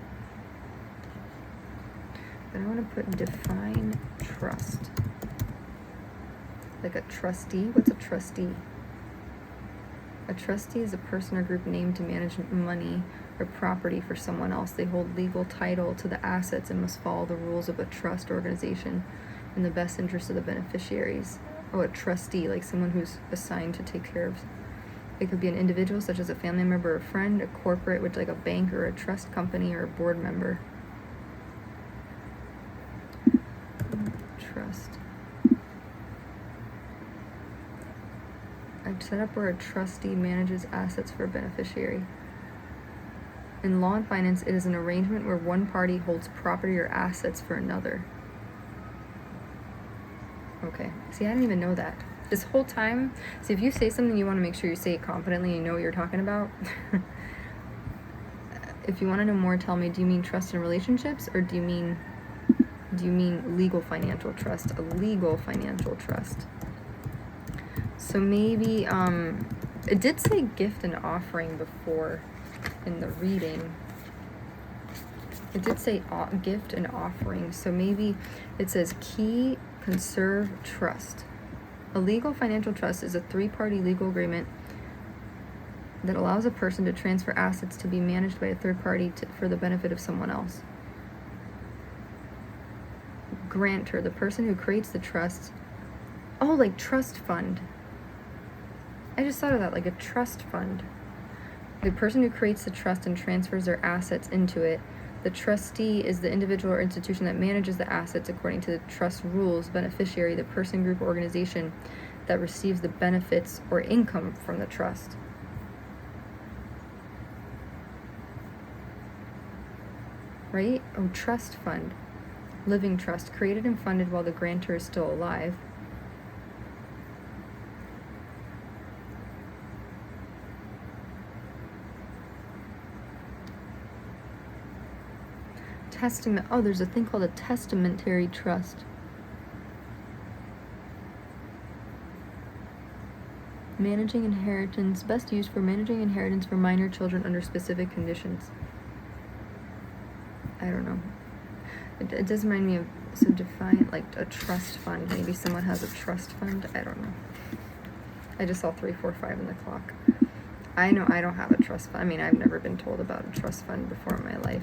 But I want to put define trust. Like a trustee. What's a trustee? A trustee is a person or group named to manage money or property for someone else. They hold legal title to the assets and must follow the rules of a trust organization in the best interest of the beneficiaries. Oh, a trustee, like someone who's assigned to take care of. It could be an individual, such as a family member or a friend, a corporate, which like a bank or a trust company, or a board member. Trust. I've set up where a trustee manages assets for a beneficiary. In law and finance, it is an arrangement where one party holds property or assets for another. Okay. See, I didn't even know that. This whole time, see, if you say something, you want to make sure you say it confidently and you know what you're talking about. If you want to know more, tell me, do you mean trust in relationships, or do you mean legal financial trust? A legal financial trust. So maybe, it did say gift and offering before in the reading. It did say gift and offering. So maybe it says key, conserve, trust. A legal financial trust is a three-party legal agreement that allows a person to transfer assets to be managed by a third party for the benefit of someone else. Grantor, the person who creates the trust. Oh, like trust fund. I just thought of that, like a trust fund. The person who creates the trust and transfers their assets into it. The trustee is the individual or institution that manages the assets according to the trust rules. Beneficiary, the person, group, organization that receives the benefits or income from the trust. Right? Oh, trust fund. Living trust, created and funded while the grantor is still alive. Testament. Oh, there's a thing called a testamentary trust. Managing inheritance, best used for managing inheritance for minor children under specific conditions. I don't know. It does remind me of, so define, like a trust fund. Maybe someone has a trust fund. I don't know. I just saw 345 in the clock. I know I don't have a trust fund. I mean, I've never been told about a trust fund before in my life.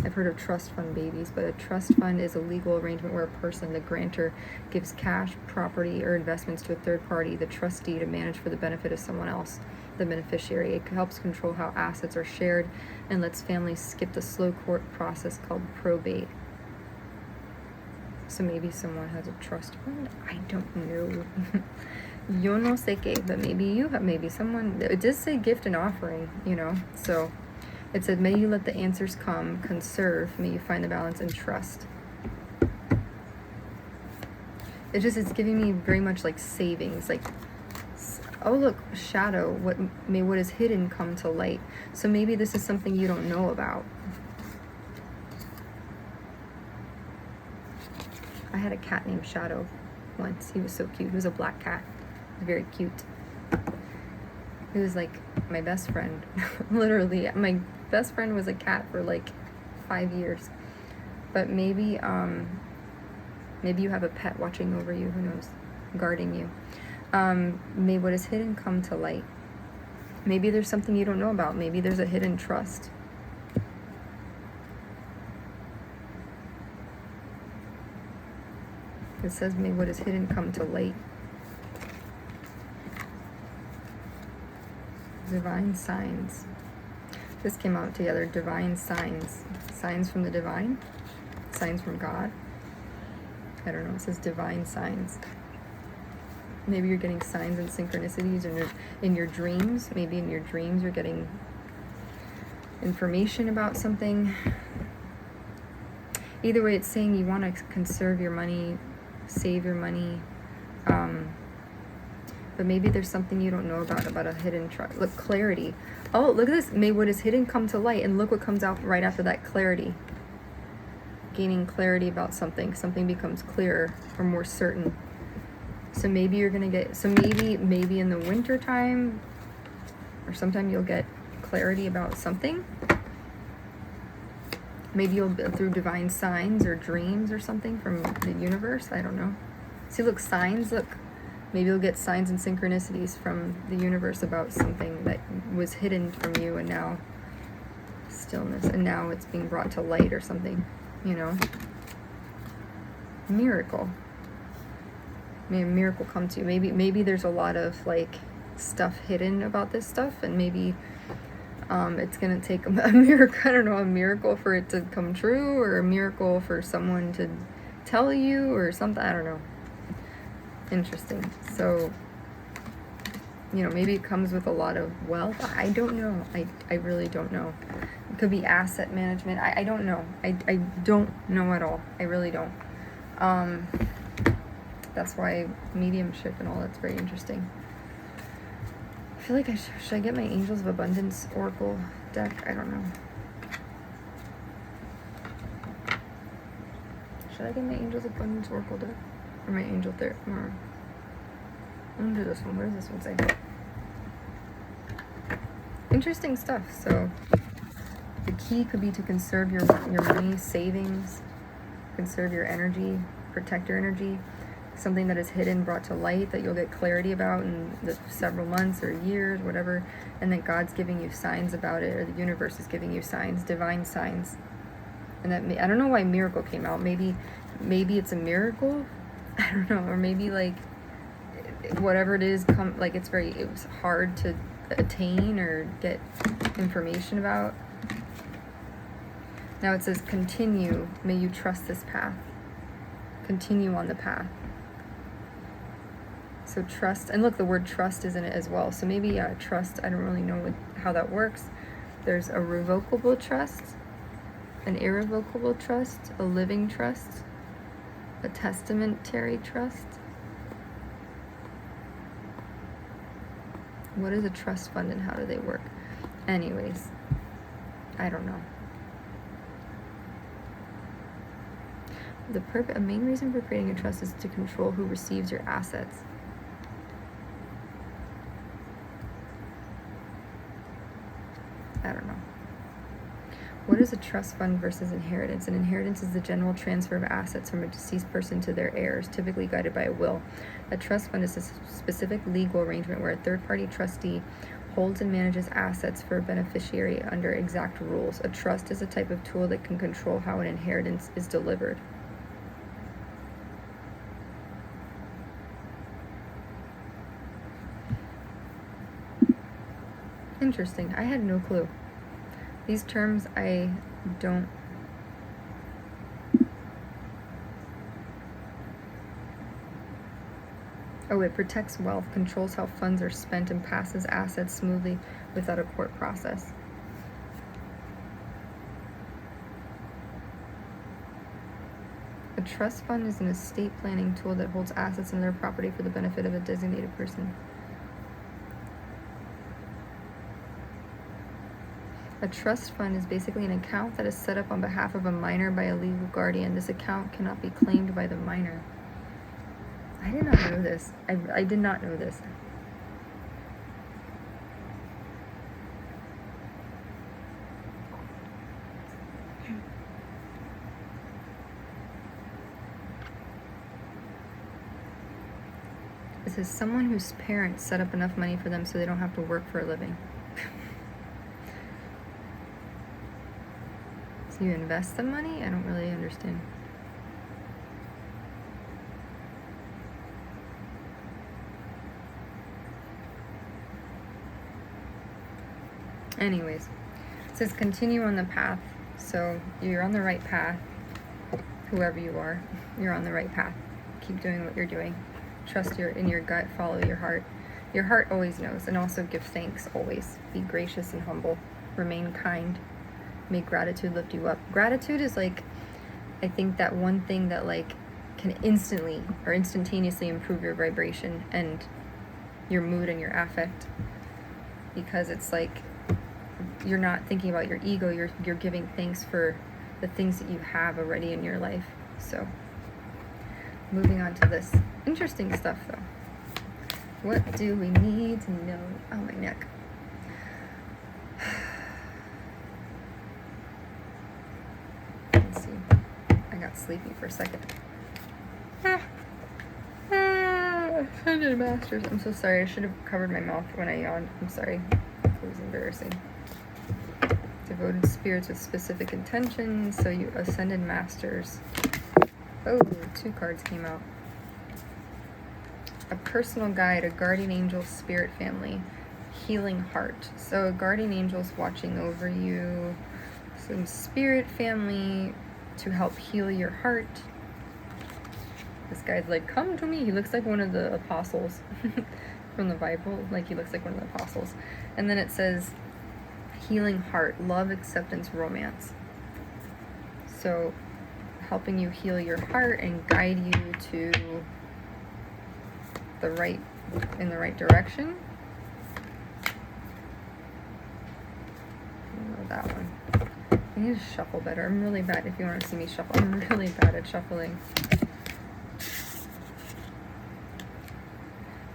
I've heard of trust fund babies, but a trust fund is a legal arrangement where a person, the grantor, gives cash, property, or investments to a third party, the trustee, to manage for the benefit of someone else, the beneficiary. It helps control how assets are shared and lets families skip the slow court process called probate. So maybe someone has a trust fund? I don't know. Yo no sé qué, but maybe you have, maybe someone, it does say gift and offering, you know, so it said, may you let the answers come, conserve, may you find the balance, and trust. It's giving me very much like savings, like, oh look, shadow, what is hidden come to light. So maybe this is something you don't know about. I had a cat named Shadow once. He was so cute. He was a black cat. Very cute. He was like my best friend. Literally, my best friend was a cat for like 5 years. But maybe maybe you have a pet watching over you, who knows, guarding you. May what is hidden come to light. Maybe there's something you don't know about. Maybe there's a hidden trust. It says, may what is hidden come to light. Divine signs. This came out together. Divine signs. Signs from the divine. Signs from God. I don't know. It says divine signs. Maybe you're getting signs and synchronicities in your dreams. Maybe in your dreams you're getting information about something. Either way, it's saying you want to conserve your money, save your money. But maybe there's something you don't know about a hidden trust. Look, clarity. Oh, look at this. May what is hidden come to light. And look what comes out right after that, clarity. Gaining clarity about something. Something becomes clearer or more certain. So maybe you're going to get, so maybe in the winter time or sometime you'll get clarity about something. Maybe you'll, through divine signs or dreams or something from the universe. I don't know. See, look, signs, look. Maybe you'll get signs and synchronicities from the universe about something that was hidden from you and now stillness. And now it's being brought to light or something, you know. Miracle. May a miracle come to you. Maybe there's a lot of like stuff hidden about this stuff, and maybe it's gonna take a miracle. I don't know, a miracle for it to come true, or a miracle for someone to tell you, or something. I don't know. Interesting. So, you know, maybe it comes with a lot of wealth. I don't know. I really don't know. It could be asset management. I don't know. I don't know at all. I really don't. That's why mediumship and all that's very interesting. I feel like should I get my Angels of Abundance Oracle deck? I don't know. Should I get my Angels of Abundance Oracle deck? Or my Angel there? I'm gonna do this one. What does this one say? Interesting stuff. So the key could be to conserve your money, savings, conserve your energy, protect your energy. Something that is hidden, brought to light, that you'll get clarity about in the several months or years, whatever, and that God's giving you signs about it, or the universe is giving you signs, divine signs. And that I don't know why miracle came out. Maybe it's a miracle. I don't know, or maybe like whatever it is, like it was hard to attain or get information about. Now it says continue. May you trust this path. Continue on the path. So trust, and look, the word trust is in it as well. So maybe trust, I don't really know how that works. There's a revocable trust, an irrevocable trust, a living trust, a testamentary trust. What is a trust fund and how do they work? Anyways, I don't know. A main reason for creating a trust is to control who receives your assets. I don't know. What is a trust fund versus inheritance? An inheritance is the general transfer of assets from a deceased person to their heirs, typically guided by a will. A trust fund is a specific legal arrangement where a third-party trustee holds and manages assets for a beneficiary under exact rules. A trust is a type of tool that can control how an inheritance is delivered. Interesting. I had no clue. These terms I don't. Oh, it protects wealth, controls how funds are spent, and passes assets smoothly without a court process. A trust fund is an estate planning tool that holds assets and their property for the benefit of a designated person. A trust fund is basically an account that is set up on behalf of a minor by a legal guardian. This account cannot be claimed by the minor. I did not know this. I did not know this. It says someone whose parents set up enough money for them so they don't have to work for a living. So you invest the money? I don't really understand. Anyways, it says continue on the path. So you're on the right path. Whoever you are, you're on the right path. Keep doing what you're doing. Trust in your gut, follow your heart. Your heart always knows, and also give thanks always. Be gracious and humble. Remain kind. Make gratitude lift you up. Gratitude is like, I think that one thing that like can instantly or instantaneously improve your vibration and your mood and your affect, because it's like you're not thinking about your ego, you're giving thanks for the things that you have already in your life. So moving on to this interesting stuff though. What do we need to know? Oh, my neck. Let's see. I got sleepy for a second. Ascended Masters. I'm so sorry. I should have covered my mouth when I yawned. I'm sorry. It was embarrassing. Devoted spirits with specific intentions. So you Ascended Masters. Oh, 2 cards came out. A personal guide, a guardian angel, spirit family, healing heart. So a guardian angel's watching over you. Some spirit family to help heal your heart. This guy's like, come to me. He looks like one of the apostles from the Bible. Like he looks like one of the apostles. And then it says healing heart, love, acceptance, romance. So helping you heal your heart and guide you to in the right direction. I don't know that one. I need to shuffle better. I'm really bad. If you want to see me shuffle, I'm really bad at shuffling.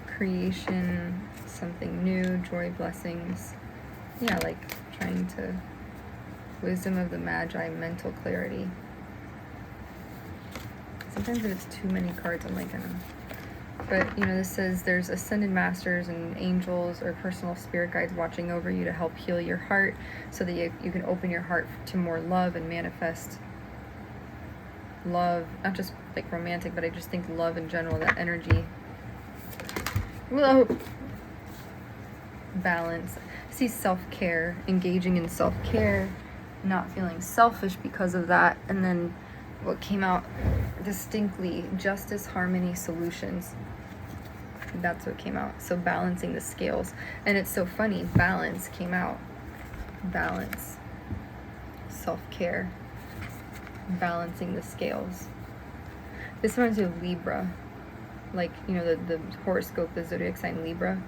Creation, something new, joy, blessings. Yeah, like trying to wisdom of the Magi, mental clarity. Sometimes if it's too many cards, I'm like, I don't know. But, you know, this says there's ascended masters and angels or personal spirit guides watching over you to help heal your heart so that you can open your heart to more love and manifest love. Not just like romantic, but I just think love in general, that energy. Whoa. Balance. See self-care, engaging in self-care, not feeling selfish because of that. And then what came out distinctly, justice, harmony, solutions. That's what came out. So balancing the scales. And it's so funny, balance came out. Balance. Self-care. Balancing the scales. This reminds me of Libra. Like, you know, the horoscope, the zodiac sign Libra.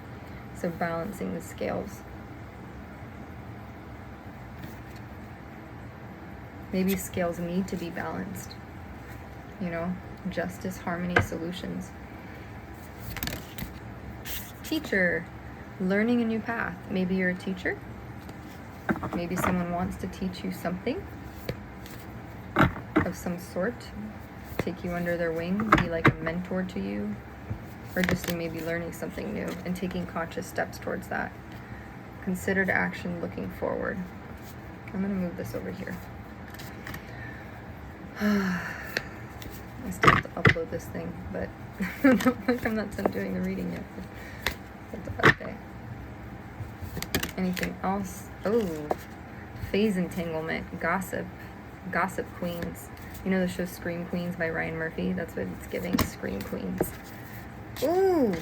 So balancing the scales. Maybe scales need to be balanced. You know, justice, harmony, solutions. Teacher, learning a new path. Maybe you're a teacher. Maybe someone wants to teach you something of some sort. Take you under their wing, be like a mentor to you. Or just maybe learning something new and taking conscious steps towards that. Considered action, looking forward. I'm going to move this over here. I still have to upload this thing, but I'm not done doing the reading yet. That's okay. Anything else? Oh, phase entanglement, gossip queens. You know the show Scream Queens by Ryan Murphy? That's what it's giving, Scream Queens. Ooh,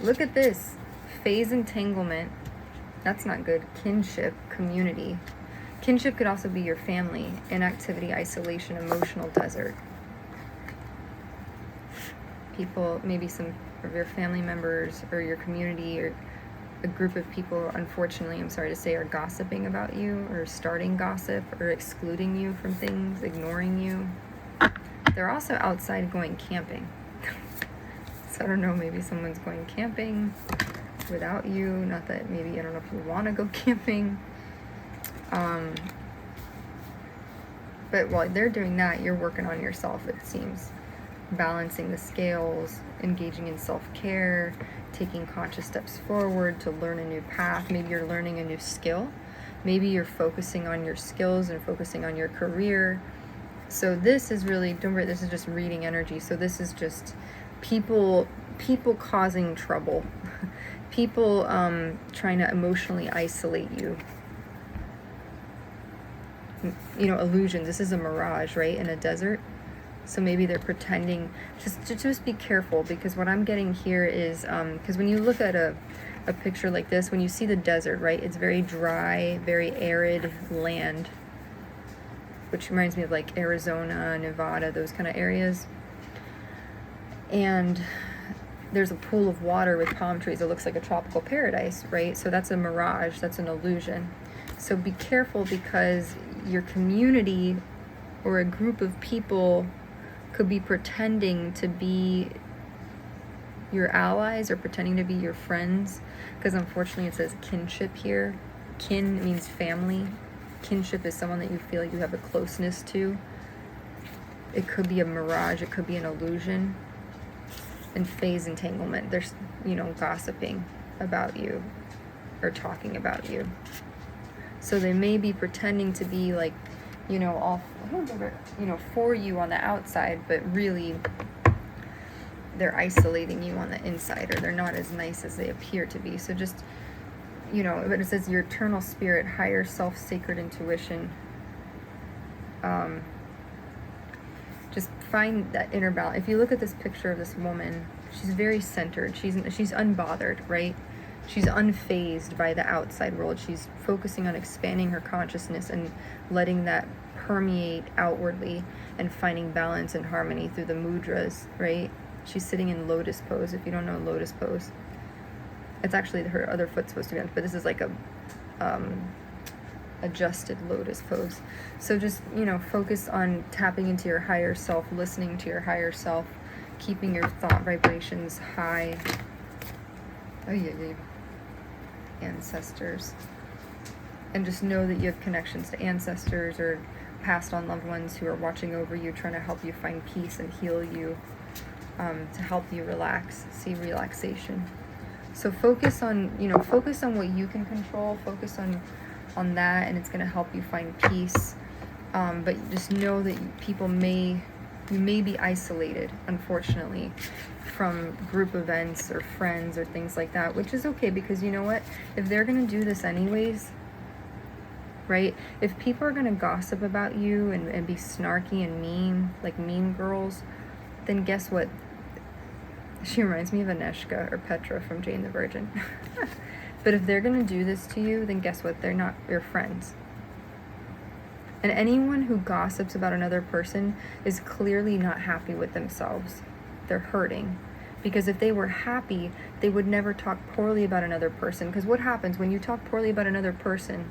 look at this. Phase entanglement. That's not good. Kinship, community. Kinship could also be your family. Inactivity, isolation, emotional desert. People, maybe some of your family members or your community or a group of people, unfortunately, I'm sorry to say, are gossiping about you or starting gossip or excluding you from things, ignoring you. They're also outside going camping. So I don't know, maybe someone's going camping without you. Not that maybe, I don't know if you want to go camping. But while they're doing that, you're working on yourself, it seems. balancing the scales, engaging in self-care, taking conscious steps forward to learn a new path. Maybe you're learning a new skill. Maybe you're focusing on your skills and focusing on your career. So this is really, don't worry, this is just reading energy. So this is just people causing trouble. People trying to emotionally isolate you. You know, illusion. This is a mirage, right? In a desert. So maybe they're pretending. Just be careful, because what I'm getting here is, because when you look at a picture like this, when you see the desert, right, it's very dry, very arid land, which reminds me of like Arizona, Nevada, those kind of areas. And there's a pool of water with palm trees. It looks like a tropical paradise, right? So that's a mirage, that's an illusion. So be careful, because your community or a group of people could be pretending to be your allies or pretending to be your friends, because unfortunately it says kinship here. Kin means family. Kinship is someone that you feel like you have a closeness to. It could be a mirage, it could be an illusion. And phase entanglement, there's, you know, gossiping about you or talking about you. So they may be pretending to be like, you know, all, I don't remember, you know, for you on the outside, but really they're isolating you on the inside, or they're not as nice as they appear to be. So just, you know, but it says your eternal spirit, higher self, sacred intuition. Just find that inner balance. If you look at this picture of this woman, she's very centered. She's unbothered, right? She's unfazed by the outside world. She's focusing on expanding her consciousness and letting that permeate outwardly, and finding balance and harmony through the mudras, right? She's sitting in lotus pose. If you don't know lotus pose, it's actually her other foot's supposed to be on, but this is like a adjusted lotus pose. So just, you know, focus on tapping into your higher self, listening to your higher self, keeping your thought vibrations high. Oh yeah. Ancestors. And just know that you have connections to ancestors or passed on loved ones who are watching over you, trying to help you find peace and heal you, to help you relax, see relaxation. So focus on, you know, focus on what you can control, focus on that, and it's going to help you find peace. But just know that you may be isolated, unfortunately, from group events or friends or things like that, which is okay, because you know what? If they're going to do this anyways, right? If people are going to gossip about you and be snarky and mean, like mean girls, then guess what? She reminds me of Aneshka or Petra from Jane the Virgin. But if they're going to do this to you, then guess what? They're not your friends. And anyone who gossips about another person is clearly not happy with themselves. They're hurting. Because if they were happy, they would never talk poorly about another person. Because what happens when you talk poorly about another person?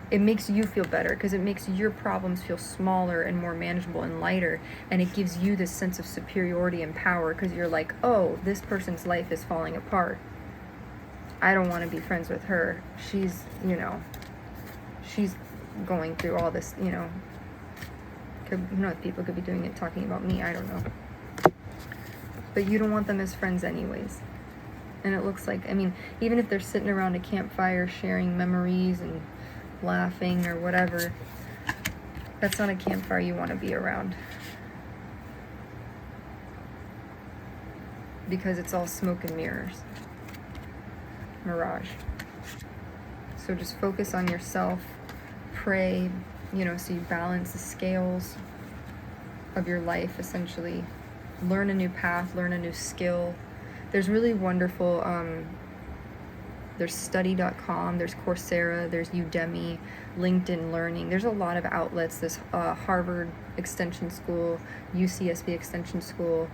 It makes you feel better, because it makes your problems feel smaller and more manageable and lighter. And it gives you this sense of superiority and power, because you're like, oh, this person's life is falling apart. I don't want to be friends with her. She's, you know, she's going through all this, you know. People could be doing it, talking about me, I don't know. But you don't want them as friends anyways. And it looks like, I mean, even if they're sitting around a campfire sharing memories and laughing or whatever, that's not a campfire you want to be around. Because it's all smoke and mirrors. Mirage. So just focus on yourself, pray, you know, so you balance the scales of your life, essentially. Learn a new path, learn a new skill. There's really wonderful, there's study.com, there's Coursera, there's Udemy, LinkedIn Learning. There's a lot of outlets. This Harvard Extension School, UCSB Extension School.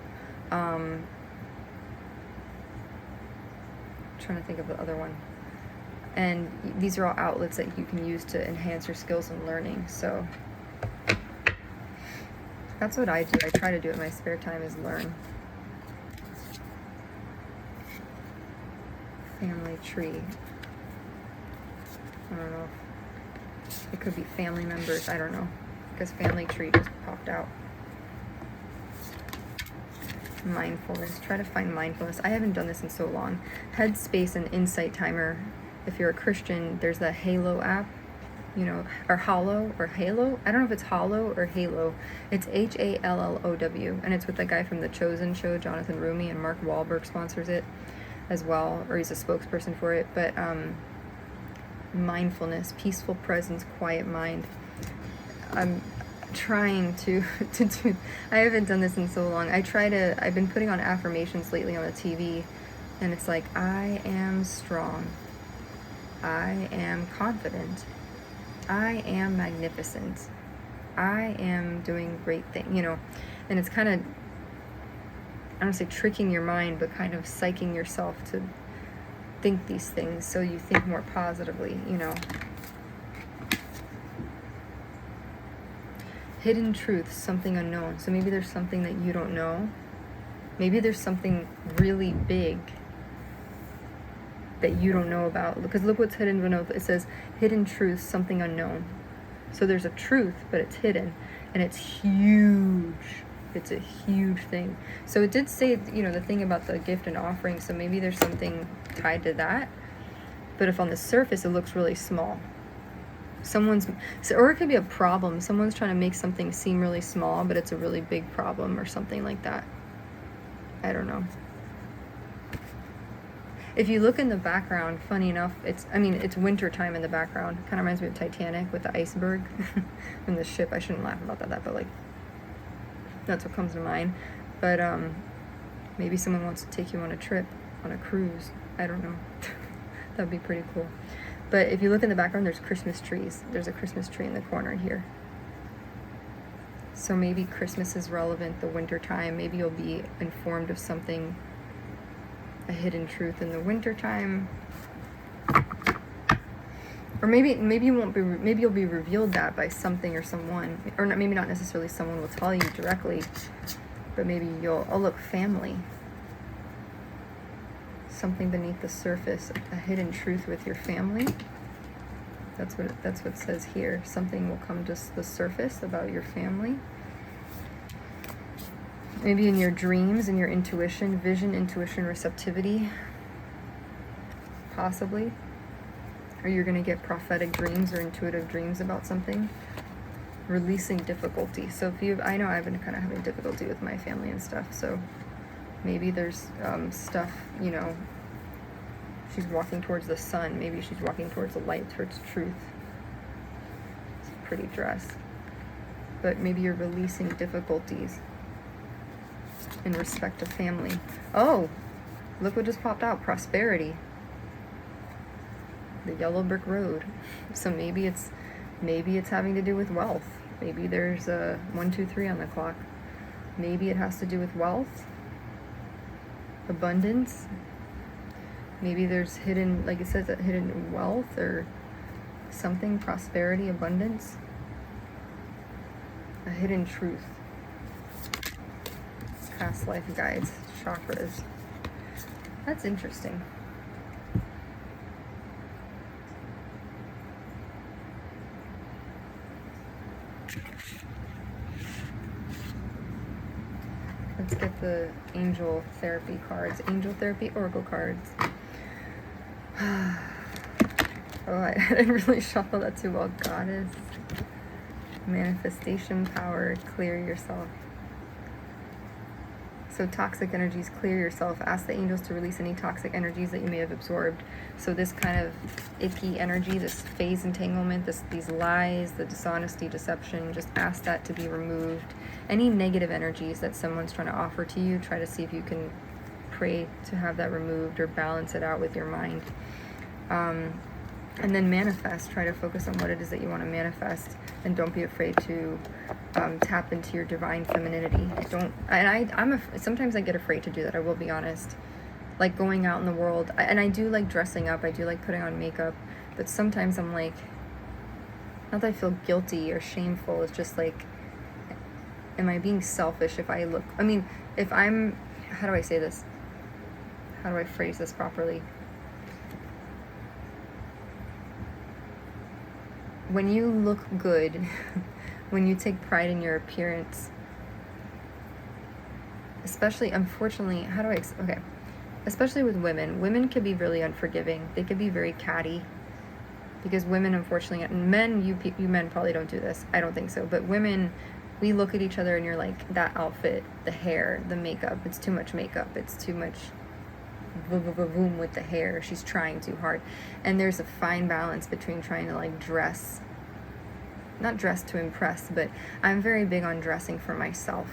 Trying to think of the other one. And these are all outlets that you can use to enhance your skills and learning. So that's what I do. I try to do it in my spare time, is learn. Family tree. I don't know. It could be family members. I don't know. Because family tree just popped out. Mindfulness. Try to find mindfulness. I haven't done this in so long. Headspace and Insight Timer. If you're a Christian, there's the Halo app, you know, or Hollow or Halo. I don't know if it's Hollow or Halo. It's HALLOW, and it's with the guy from The Chosen show, Jonathan Rumi, and Mark Wahlberg sponsors it as well, or he's a spokesperson for it. But mindfulness, peaceful presence, quiet mind. I'm trying to do. I haven't done this in so long. I've been putting on affirmations lately on the TV, and it's like, I am strong, I am confident, I am magnificent, I am doing great things, you know. And it's kind of, I don't say tricking your mind, but kind of psyching yourself to think these things so you think more positively, you know. Hidden truths, something unknown. So maybe there's something that you don't know. Maybe there's something really big that you don't know about. Because look what's hidden beneath. It says hidden truths, something unknown. So there's a truth, but it's hidden, and it's huge. It's a huge thing. So it did say, you know, the thing about the gift and offering. So maybe there's something tied to that. But if on the surface it looks really small, or it could be a problem. Someone's trying to make something seem really small, but it's a really big problem or something like that. I don't know. If you look in the background, funny enough, it's winter time in the background. Kind of reminds me of Titanic with the iceberg and the ship. I shouldn't laugh about that, but like, that's what comes to mind. But maybe someone wants to take you on a trip, on a cruise. I don't know. That'd be pretty cool. But if you look in the background, there's Christmas trees. There's a Christmas tree in the corner here. So maybe Christmas is relevant, the winter time. Maybe you'll be informed of something, a hidden truth in the winter time. Or maybe you won't be. Maybe you'll be revealed that by something or someone, or not, maybe not necessarily someone will tell you directly, but maybe you'll. Oh, look, family. Something beneath the surface, a hidden truth with your family. That's what it says here. Something will come to the surface about your family. Maybe in your dreams, in your intuition, vision, intuition, receptivity. Possibly. Or you're going to get prophetic dreams or intuitive dreams about something. Releasing difficulty. So I know I've been kind of having difficulty with my family and stuff, so maybe there's stuff, you know, she's walking towards the sun. Maybe she's walking towards the light, towards truth. It's a pretty dress. But maybe you're releasing difficulties in respect to family. Oh, look what just popped out. Prosperity. The yellow brick road. So maybe it's having to do with wealth. Maybe there's a 1, 2, 3 on the clock. Maybe it has to do with wealth. Abundance. Maybe there's hidden, like it says, that hidden wealth or something, prosperity, abundance. A hidden truth. Past life guides, chakras. That's interesting. Let's get the angel therapy cards. Angel therapy oracle cards. Oh, I didn't really shuffle that too well. Goddess. Manifestation power. Clear yourself. So toxic energies, clear yourself. Ask the angels to release any toxic energies that you may have absorbed. So this kind of icky energy, this phase entanglement, these lies, the dishonesty, deception, just ask that to be removed. Any negative energies that someone's trying to offer to you, try to see if you can pray to have that removed or balance it out with your mind. And then manifest. Try to focus on what it is that you want to manifest, and don't be afraid to tap into your divine femininity. Sometimes I get afraid to do that. I will be honest. Like going out in the world, and I do like dressing up. I do like putting on makeup, but sometimes I'm like, not that I feel guilty or shameful. It's just like, am I being selfish if I look? I mean, if I'm, how do I say this? How do I phrase this properly? When you look good, when you take pride in your appearance, especially, unfortunately, okay, especially with women can be really unforgiving. They could be very catty, because women, unfortunately, and men, you men probably don't do this. I don't think so. But women, we look at each other and you're like, that outfit, the hair, the makeup, it's too much makeup. It's too much boom with the hair. She's trying too hard. And there's a fine balance between trying to like dress, not dress to impress, but I'm very big on dressing for myself.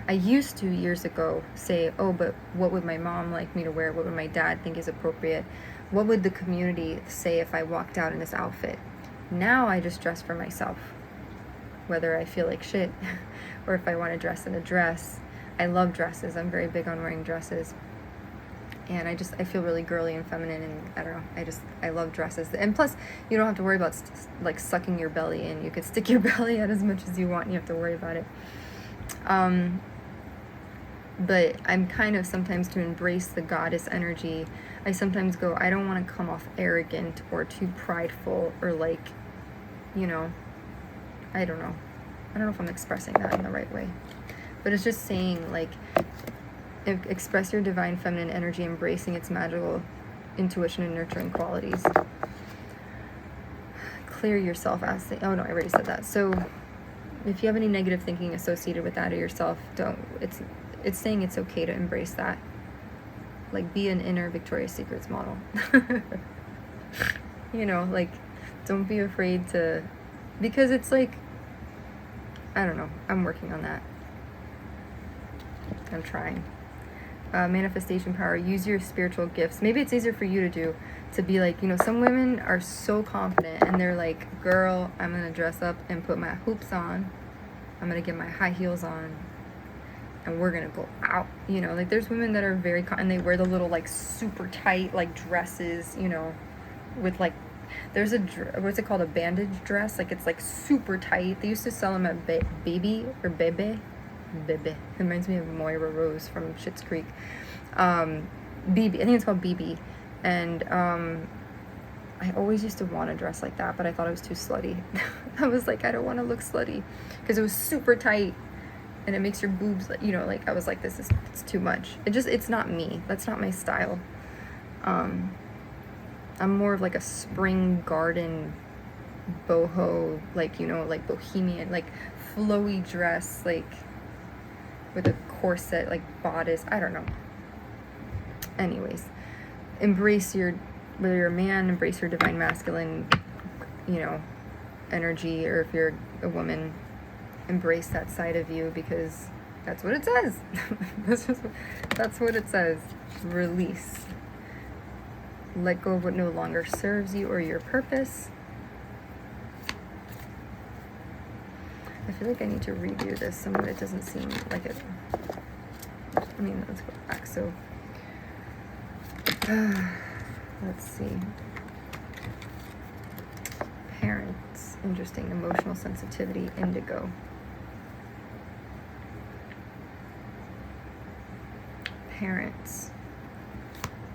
I used to years ago say, oh, but what would my mom like me to wear? What would my dad think is appropriate? What would the community say if I walked out in this outfit? Now I just dress for myself, whether I feel like shit or if I want to dress in a dress. I love dresses. I'm very big on wearing dresses. And I feel really girly and feminine, and I don't know, I love dresses. And plus, you don't have to worry about like sucking your belly in. You could stick your belly out as much as you want, and you have to worry about it. But I'm kind of sometimes, to embrace the goddess energy, I sometimes go, I don't want to come off arrogant or too prideful or like, you know, I don't know if I'm expressing that in the right way. But it's just saying, like, express your divine feminine energy, embracing its magical intuition and nurturing qualities. Clear yourself as oh no, I already said that. So if you have any negative thinking associated with that of yourself, it's saying it's okay to embrace that. Like, be an inner Victoria's Secrets model. You know, like, don't be afraid to, because it's like, I don't know, I'm working on that. I'm trying. Manifestation power, use your spiritual gifts. Maybe it's easier for you to do, to be like, you know, some women are so confident and they're like, girl, I'm gonna dress up and put my hoops on, I'm gonna get my high heels on, and we're gonna go out, you know. Like, there's women that are very and they wear the little like super tight like dresses, you know, with like, there's a what's it called, a bandage dress, like it's like super tight. They used to sell them at Baby or Bebe. It reminds me of Moira Rose from Schitt's Creek. BB, I think it's called BB. And I always used to want to dress like that, but I thought it was too slutty. I was like, I don't want to look slutty, because it was super tight and it makes your boobs, you know, like, I was like, it's too much. It's not me. That's not my style. I'm more of like a spring garden boho, like, you know, like bohemian, like flowy dress, like with a corset, like bodice. I don't know. Anyways, embrace your, whether you're a man, embrace your divine masculine, you know, energy, or if you're a woman, embrace that side of you, because that's what it says. That's what it says. Release. Let go of what no longer serves you or your purpose. I feel like I need to redo this. Some of it doesn't seem like it. I mean, let's go back. So, let's see. Parents. Interesting. Emotional sensitivity. Indigo. Parents.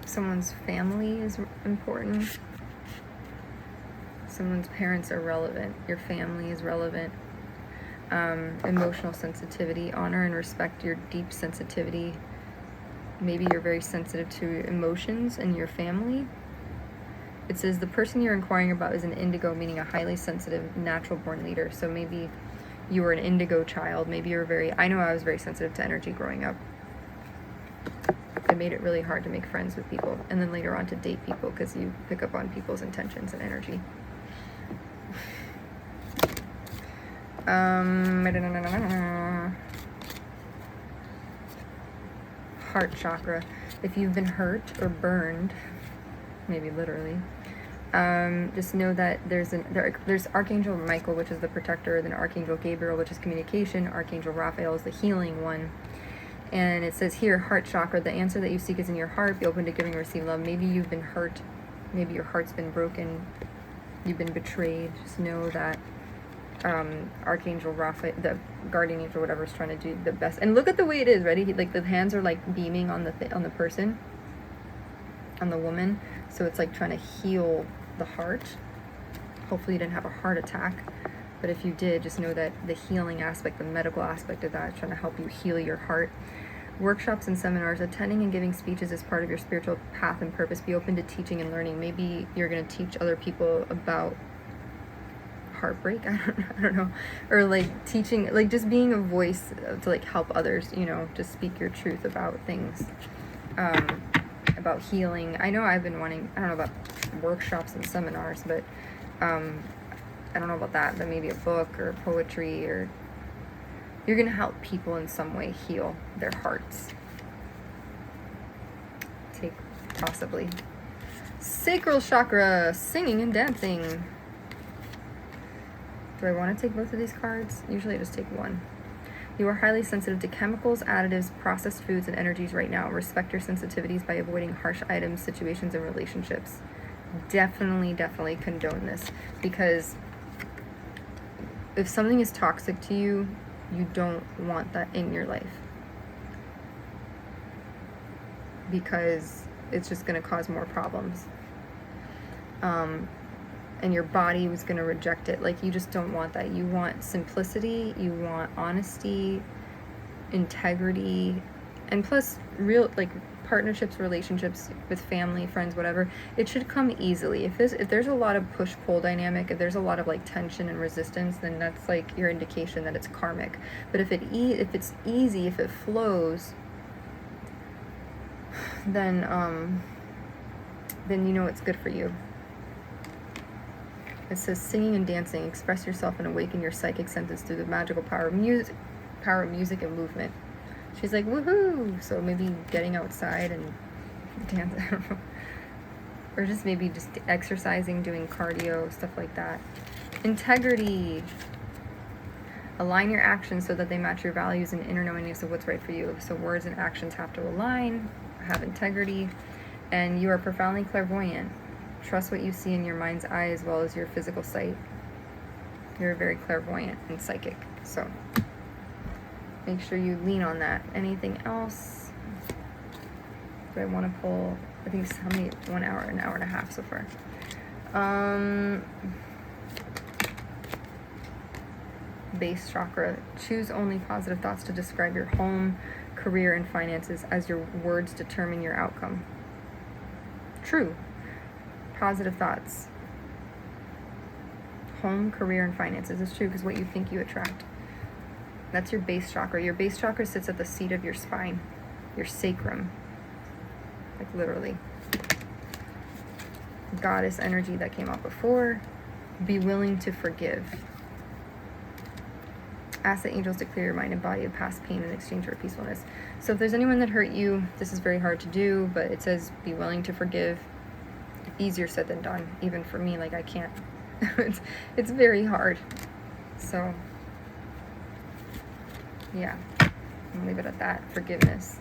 Someone's family is important. Someone's parents are relevant. Your family is relevant. Emotional sensitivity, honor and respect your deep sensitivity. Maybe you're very sensitive to emotions in your family. It says the person you're inquiring about is an indigo, meaning a highly sensitive, natural born leader. So maybe you were an indigo child. Maybe you're I know I was very sensitive to energy growing up. It made it really hard to make friends with people, and then later on to date people, because you pick up on people's intentions and energy. Heart chakra. If you've been hurt or burned, maybe literally, just know that there's Archangel Michael, which is the protector, then Archangel Gabriel, which is communication, Archangel Raphael is the healing one. And it says here, heart chakra, the answer that you seek is in your heart. Be open to giving and receive love. Maybe you've been hurt. Maybe your heart's been broken. You've been betrayed. Just know that Archangel Raphael, the guardian angel, whatever, is trying to do the best. And look at the way it is. Ready? Like, the hands are like beaming on the person, on the woman. So it's like trying to heal the heart. Hopefully you didn't have a heart attack. But if you did, just know that the healing aspect, the medical aspect of that, is trying to help you heal your heart. Workshops and seminars, attending and giving speeches as part of your spiritual path and purpose. Be open to teaching and learning. Maybe you're going to teach other people about heartbreak. I don't know. Or like teaching, like just being a voice to like help others, you know, to speak your truth about things, about healing. I know I've been wanting, I don't know about workshops and seminars, but I don't know about that, but maybe a book or poetry, or you're going to help people in some way heal their hearts. Take possibly sacral chakra, singing and dancing. Do I want to take both of these cards? Usually I just take one. You are highly sensitive to chemicals, additives, processed foods, and energies right now. Respect your sensitivities by avoiding harsh items, situations, and relationships. Definitely condone this, because if something is toxic to you, you don't want that in your life, because it's just going to cause more problems. And your body was going to reject it. Like, you just don't want that. You want simplicity, you want honesty, integrity, and plus real, like, partnerships, relationships with family, friends, whatever. It should come easily. If there's a lot of push-pull dynamic, if there's a lot of like tension and resistance, then that's like your indication that it's karmic. But if it's easy, if it flows, then you know it's good for you. It says singing and dancing, express yourself and awaken your psychic senses through the magical power of music and movement. She's like, woohoo! So maybe getting outside and dance, I don't know. Or just maybe just exercising, doing cardio, stuff like that. Integrity. Align your actions so that they match your values and inner knowingness of what's right for you. So words and actions have to align, have integrity, and you are profoundly clairvoyant. Trust what you see in your mind's eye as well as your physical sight. You're very clairvoyant and psychic, so make sure you lean on that. Anything else? Do I want to pull? I think it's how many? 1 hour, an hour and a half so far. Base chakra. Choose only positive thoughts to describe your home, career, and finances, as your words determine your outcome. True. Positive thoughts. Home, career, and finances is true, because what you think you attract. That's your base chakra. Your base chakra sits at the seat of your spine, your sacrum. Like literally. Goddess energy that came out before. Be willing to forgive. Ask the angels to clear your mind and body of past pain in exchange for peacefulness. So if there's anyone that hurt you, this is very hard to do, but it says be willing to forgive. Easier said than done, even for me. Like, I can't. it's very hard. So yeah, I'll leave it at that. Forgiveness.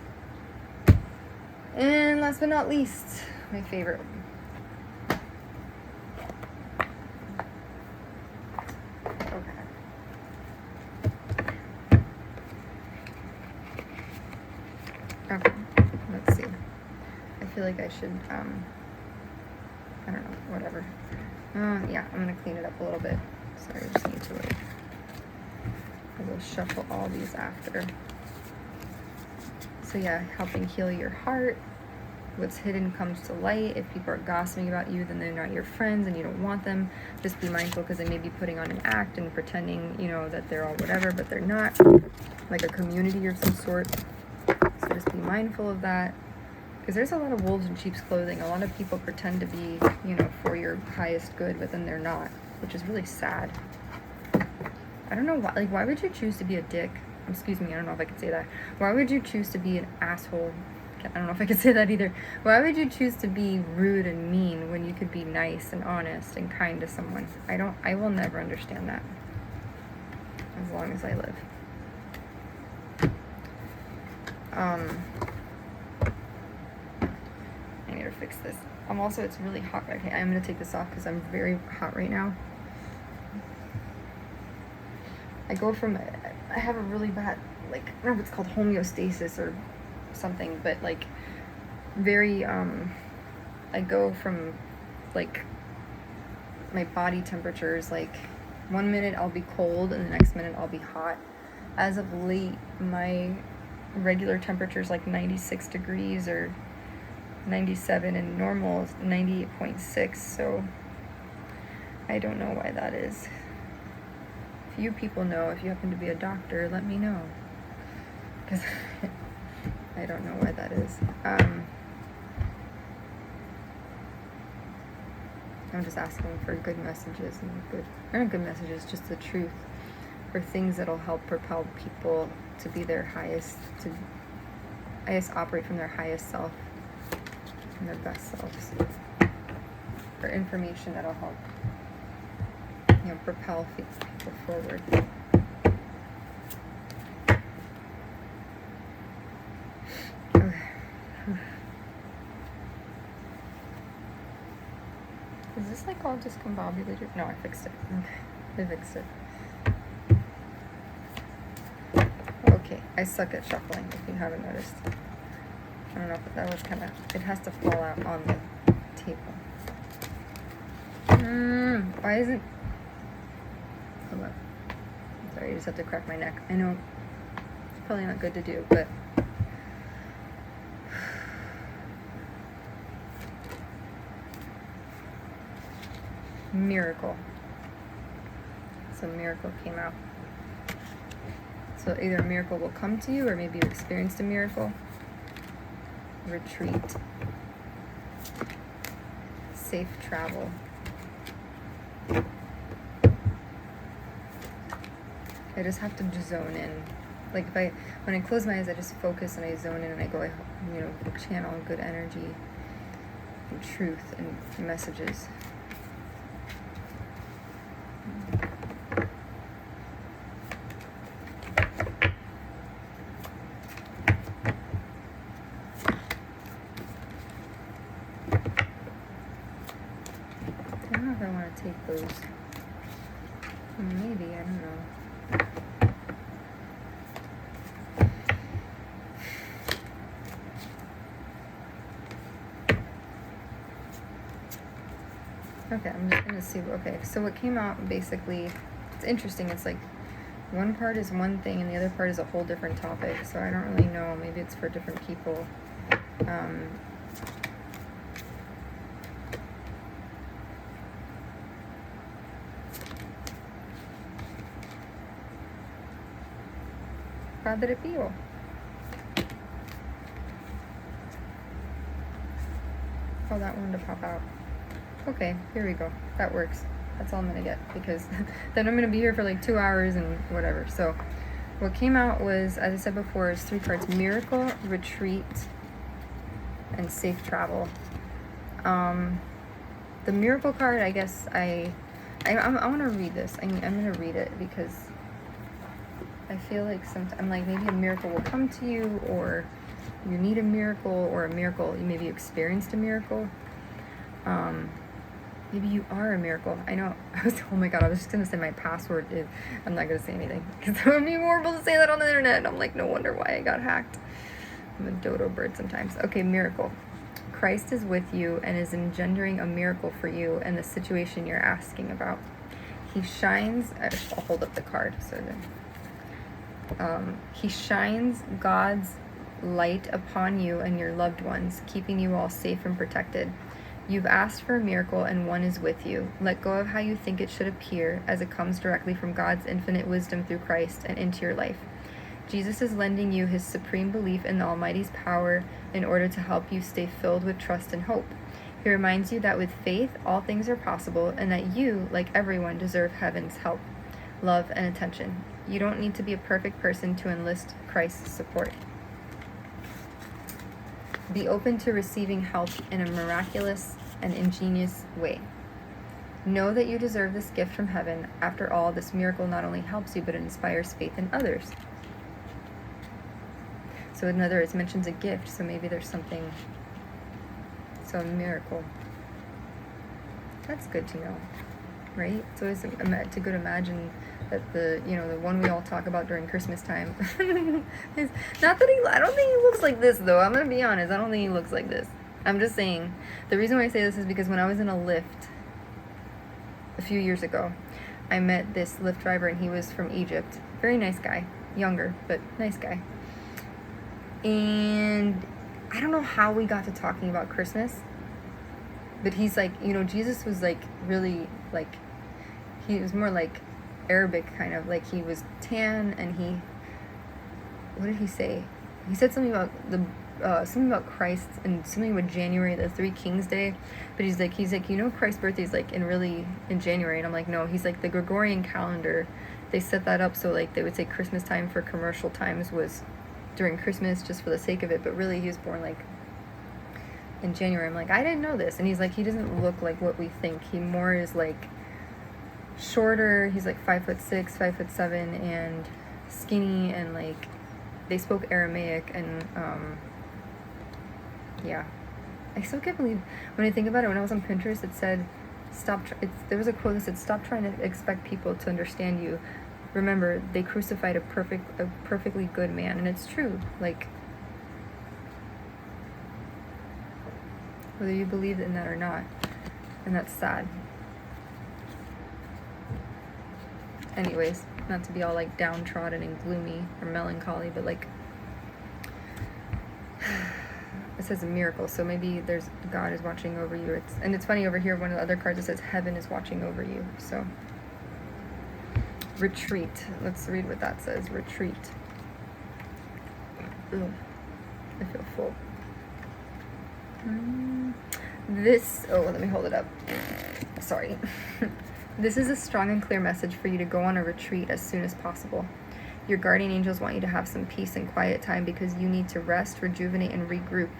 And last but not least, my favorite. Okay. Okay, let's see. I feel like I should, I don't know, whatever. Yeah, I'm gonna clean it up a little bit. Sorry, I just need to like, I will shuffle all these after. So yeah, helping heal your heart. What's hidden comes to light. If people are gossiping about you, then they're not your friends and you don't want them. Just be mindful, because they may be putting on an act and pretending, you know, that they're all whatever, but they're not. Like a community of some sort. So just be mindful of that. Because there's a lot of wolves in sheep's clothing. A lot of people pretend to be, you know, for your highest good, but then they're not, which is really sad. I don't know why. Like, why would you choose to be a dick? Excuse me, I don't know if I could say that. Why would you choose to be an asshole? I don't know if I could say that either. Why would you choose to be rude and mean when you could be nice and honest and kind to someone? I will never understand that. As long as I live. I need to fix this. It's really hot. Okay, I'm going to take this off because I'm very hot right now. I have a really bad, like, I don't know if it's called homeostasis or something, but like very, I go from like my body temperature is like 1 minute I'll be cold and the next minute I'll be hot. As of late, my regular temperature's like 96 degrees or 97 and normal is 98.6, so I don't know why that is. If you people know, if you happen to be a doctor, let me know, because I don't know why that is. I'm just asking for good messages and not good messages, just the truth, or things that'll help propel people to be their highest, operate from their highest self and their best selves, or information that'll help, propel people forward. Okay. Is this like all discombobulated? No, I fixed it. Okay, I fixed it. Okay, I suck at shuffling, if you haven't noticed. I don't know, but that was it has to fall out on the table. Why isn't... Hold on. Sorry, I just have to crack my neck. I know it's probably not good to do, but... Miracle. So miracle came out. So either a miracle will come to you, or maybe you experienced a miracle. Retreat. Safe travel. I just have to zone in. Like when I close my eyes, I just focus and I zone in and I go, channel good energy and truth and messages. I don't know if I want to take those. Maybe, I don't know. Okay, I'm just gonna see. Okay, so what came out basically, it's interesting. It's like one part is one thing and the other part is a whole different topic. So I don't really know. Maybe it's for different people. Padre Pio. Oh, that one to pop out. Okay, here we go. That works. That's all I'm gonna get, because then I'm gonna be here for like 2 hours and whatever. So what came out was, as I said before, is 3 cards: Miracle, Retreat, and Safe Travel. The Miracle card, I guess I want to read this. I'm gonna read it because I feel like sometimes, maybe a miracle will come to you, or you need a miracle, or a miracle, maybe you experienced a miracle. Maybe you are a miracle. I know. Oh my god, I was just going to say my password is, I'm not going to say anything, because it would be horrible to say that on the internet. And I'm like, no wonder why I got hacked. I'm a dodo bird sometimes. Okay, miracle. Christ is with you and is engendering a miracle for you and the situation you're asking about. He shines, I'll hold up the card. He shines God's light upon you and your loved ones, keeping you all safe and protected. You've asked for a miracle and one is with you. Let go of how you think it should appear, as it comes directly from God's infinite wisdom through Christ and into your life. Jesus is lending you his supreme belief in the Almighty's power in order to help you stay filled with trust and hope. He reminds you that with faith, all things are possible, and that you, like everyone, deserve heaven's help, love, and attention. You don't need to be a perfect person to enlist Christ's support. Be open to receiving help in a miraculous and ingenious way. Know that you deserve this gift from heaven. After all, this miracle not only helps you, but it inspires faith in others. So in other words, it mentions a gift, so maybe there's something, so a miracle. That's good to know, right? So it's to good imagine that the one we all talk about during Christmas time is not that I don't think he looks like this, though. I'm gonna be honest, I don't think he looks like this. I'm just saying, the reason why I say this is because when I was in a Lyft a few years ago, I met this Lyft driver, and he was from Egypt. Very nice guy, younger, but nice guy. And I don't know how we got to talking about Christmas, but he's like, you know, Jesus was like really like, he was more like Arabic kind of, like he was tan, and he, what did he say? He said something about something about Christ and something with January, the Three Kings Day. But he's like, you know, Christ's birthday is like in January. And I'm like, no. He's like, the Gregorian calendar, they set that up so like they would say Christmas time for commercial times was during Christmas just for the sake of it. But really, he was born like in January. I'm like, I didn't know this. And he's like, he doesn't look like what we think. He more is like shorter. He's like 5'6", 5'7", and skinny, and like they spoke Aramaic, and yeah. I still can't believe, when I think about it, when I was on Pinterest, it said, there was a quote that said, stop trying to expect people to understand you. Remember, they crucified a perfectly good man. And it's true. Like, whether you believe in that or not. And that's sad. Anyways, not to be all like downtrodden and gloomy or melancholy, but like, it says a miracle, so maybe there's God is watching over you. It's funny, over here, one of the other cards, it says heaven is watching over you. So retreat. Let's read what that says. Retreat. Ugh, I feel full. Let me hold it up. Sorry. This is a strong and clear message for you to go on a retreat as soon as possible. Your guardian angels want you to have some peace and quiet time because you need to rest, rejuvenate, and regroup.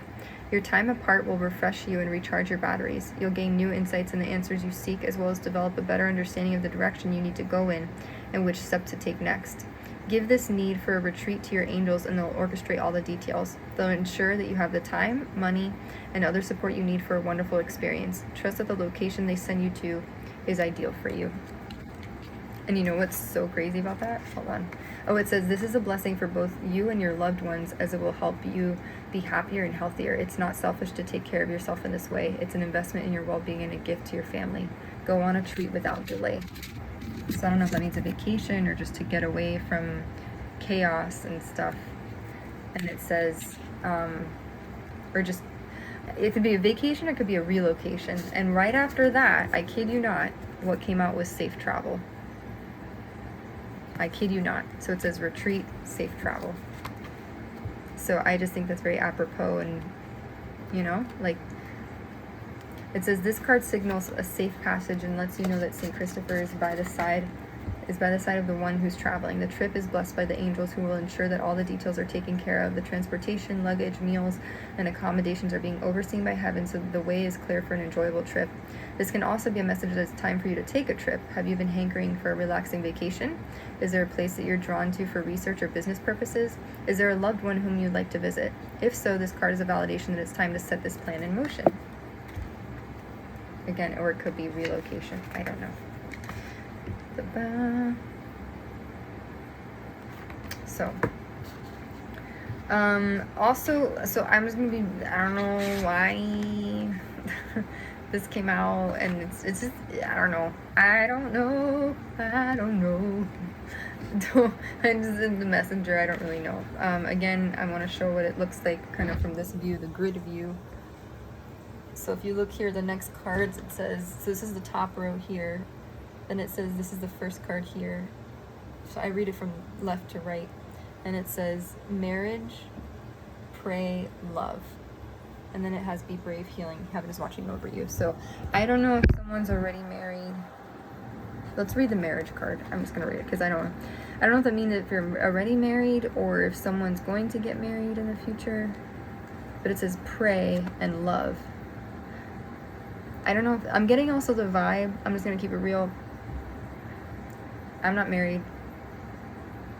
Your time apart will refresh you and recharge your batteries. You'll gain new insights and the answers you seek, as well as develop a better understanding of the direction you need to go in and which step to take next. Give this need for a retreat to your angels, and they'll orchestrate all the details. They'll ensure that you have the time, money, and other support you need for a wonderful experience. Trust that the location they send you to is ideal for you. And you know what's so crazy about that? Hold on. Oh, it says, this is a blessing for both you and your loved ones, as it will help you be happier and healthier. It's not selfish to take care of yourself in this way. It's an investment in your well-being and a gift to your family. Go on a treat without delay. So I don't know if that means a vacation or just to get away from chaos and stuff. And it says, or just, it could be a vacation, it could be a relocation. And right after that, I kid you not, what came out was safe travel. I kid you not. So it says retreat, safe travel. So I just think that's very apropos, and, you know, like, it says this card signals a safe passage and lets you know that St. Christopher is by the side of the one who's traveling. The trip is blessed by the angels, who will ensure that all the details are taken care of. The transportation, luggage, meals, and accommodations are being overseen by heaven, so that the way is clear for an enjoyable trip. This can also be a message that it's time for you to take a trip. Have you been hankering for a relaxing vacation? Is there a place that you're drawn to for research or business purposes? Is there a loved one whom you'd like to visit? If so, this card is a validation that it's time to set this plan in motion. Again, or it could be relocation. I don't know. So, also, so I'm just gonna be, I don't know why this came out, and it's just, I don't know. I'm just in the messenger, I don't really know. Again, I want to show what it looks like kind of from this view, the grid view. So if you look here, the next cards, it says, so this is the top row here. Then it says, this is the first card here. So I read it from left to right. And it says, marriage, pray, love. And then it has be brave, healing, heaven is watching over you. So I don't know if someone's already married. Let's read the marriage card. I'm just going to read it because I don't know if that means if you're already married or if someone's going to get married in the future. But it says pray and love. I don't know if, I'm getting also the vibe, I'm just going to keep it real. I'm not married,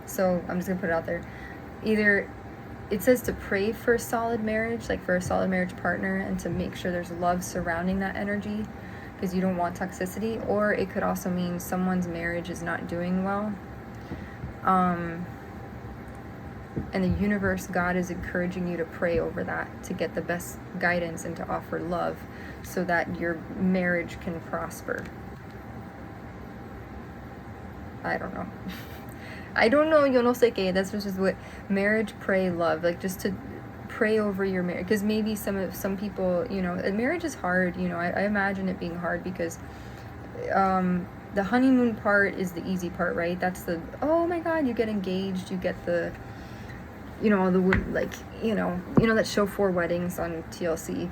so I'm just going to put it out there. Either it says to pray for a solid marriage, like for a solid marriage partner, and to make sure there's love surrounding that energy, because you don't want toxicity, or it could also mean someone's marriage is not doing well. And the universe, God is encouraging you to pray over that, to get the best guidance and to offer love so that your marriage can prosper. I don't know. I don't know, yo no sé qué. That's just what marriage, pray, love. Like just to pray over your marriage, because maybe some people, you know, marriage is hard, you know. I imagine it being hard because the honeymoon part is the easy part, right? That's the, oh my god, you get engaged, you get the, you know, all the, like, you know that show 4 Weddings on TLC,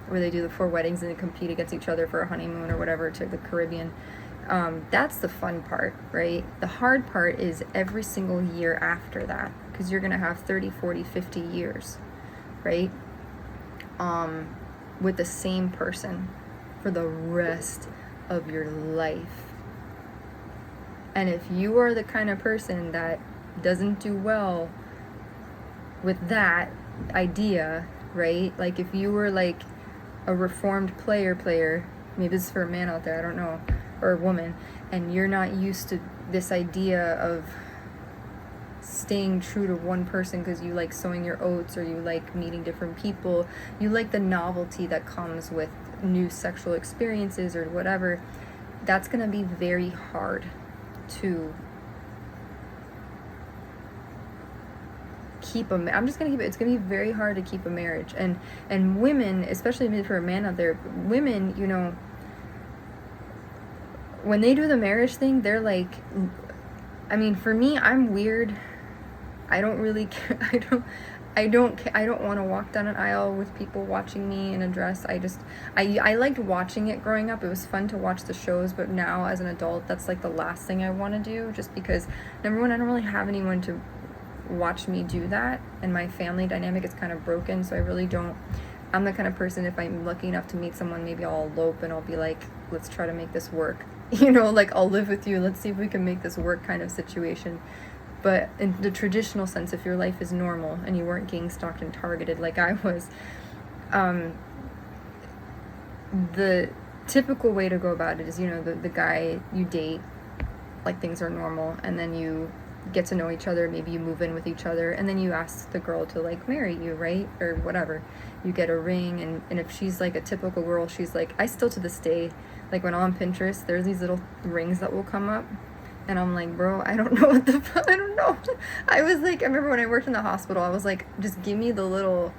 where they do the 4 weddings and they compete against each other for a honeymoon or whatever to the Caribbean. That's the fun part, right? The hard part is every single year after that, because you're going to have 30, 40, 50 years, right? With the same person for the rest of your life. And if you are the kind of person that doesn't do well with that idea, right? Like if you were like a reformed player, maybe this is for a man out there, I don't know, or a woman, and you're not used to this idea of staying true to one person because you like sowing your oats, or you like meeting different people, you like the novelty that comes with new sexual experiences or whatever, that's going to be very hard to keep I'm just gonna keep it. It's gonna be very hard to keep a marriage, and women, especially for a man out there, women, you know, when they do the marriage thing, they're like, I mean, for me, I'm weird. I don't really care. I don't want to walk down an aisle with people watching me in a dress. I liked watching it growing up. It was fun to watch the shows, but now as an adult, that's like the last thing I want to do, just because, number one, I don't really have anyone to watch me do that, and my family dynamic is kind of broken, so I really don't. I'm the kind of person, if I'm lucky enough to meet someone, maybe I'll elope and I'll be like, let's try to make this work. You know, like, I'll live with you, let's see if we can make this work kind of situation. But in the traditional sense, if your life is normal and you weren't gang stalked and targeted like I was, the typical way to go about it is, you know, the guy you date, like, things are normal, and then you get to know each other, maybe you move in with each other, and then you ask the girl to, like, marry you, right? Or whatever. You get a ring, and if she's like a typical girl, she's like, I still to this day, like, when I'm on Pinterest, there's these little rings that will come up, and I'm like, bro, I don't know what the fuck, I don't know. I was like, I remember when I worked in the hospital, I was like, just give me the little,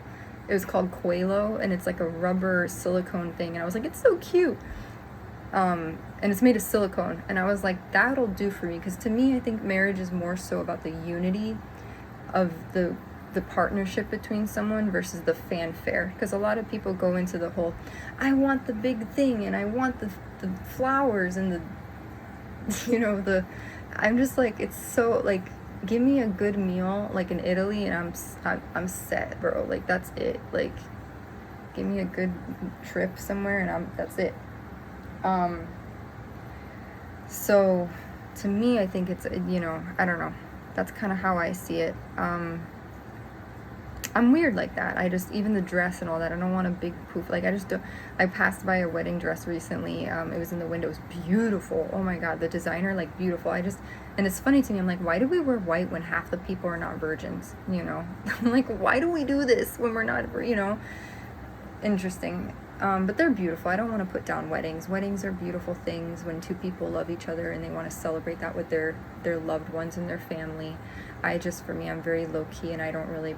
it was called Quelo, and it's like a rubber silicone thing, and I was like, it's so cute. And it's made of silicone, and I was like, that'll do for me, because to me, I think marriage is more so about the unity of the partnership between someone versus the fanfare, because a lot of people go into the whole, I want the big thing, and I want the flowers, and the, you know, I'm just like, it's so, like, give me a good meal, like in Italy, and I'm set, bro, like, that's it, like, give me a good trip somewhere, and that's it. So to me, I think it's, you know, I don't know, that's kind of how I see it. I'm weird like that. I just, even the dress and all that, I don't want a big poof, like, I just don't. I passed by a wedding dress recently, it was in the window, it was beautiful, oh my god, the designer, like, beautiful. And it's funny to me, I'm like, why do we wear white when half the people are not virgins, you know? I'm like, why do we do this when we're not, you know? Interesting. But they're beautiful. I don't want to put down weddings. Weddings are beautiful things when two people love each other and they want to celebrate that with their loved ones and their family. For me, I'm very low-key, and I don't really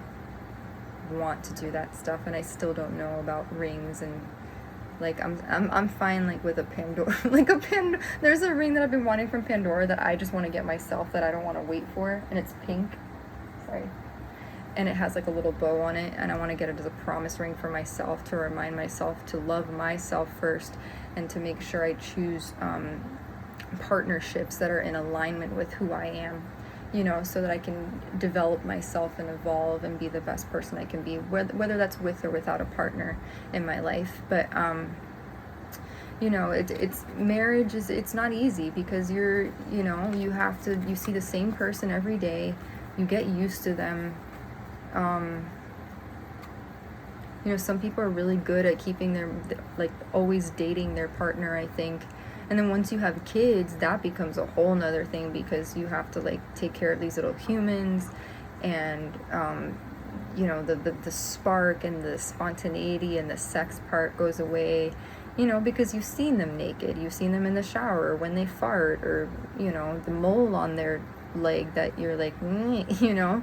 want to do that stuff, and I still don't know about rings, and, like, I'm fine, like, with a Pandora, like there's a ring that I've been wanting from Pandora that I just want to get myself, that I don't want to wait for, and it's pink. Sorry. And it has, like, a little bow on it, and I want to get it as a promise ring for myself, to remind myself to love myself first, and to make sure I choose partnerships that are in alignment with who I am, you know, so that I can develop myself and evolve and be the best person I can be, whether that's with or without a partner in my life. But you know, it's marriage is, it's not easy, because you know, you see the same person every day, you get used to them. You know, some people are really good at keeping like, always dating their partner, I think. And then once you have kids, that becomes a whole nother thing, because you have to, like, take care of these little humans, and, you know, the spark and the spontaneity and the sex part goes away, you know, because you've seen them naked, you've seen them in the shower, when they fart, or, you know, the mole on their leg that you're like, you know,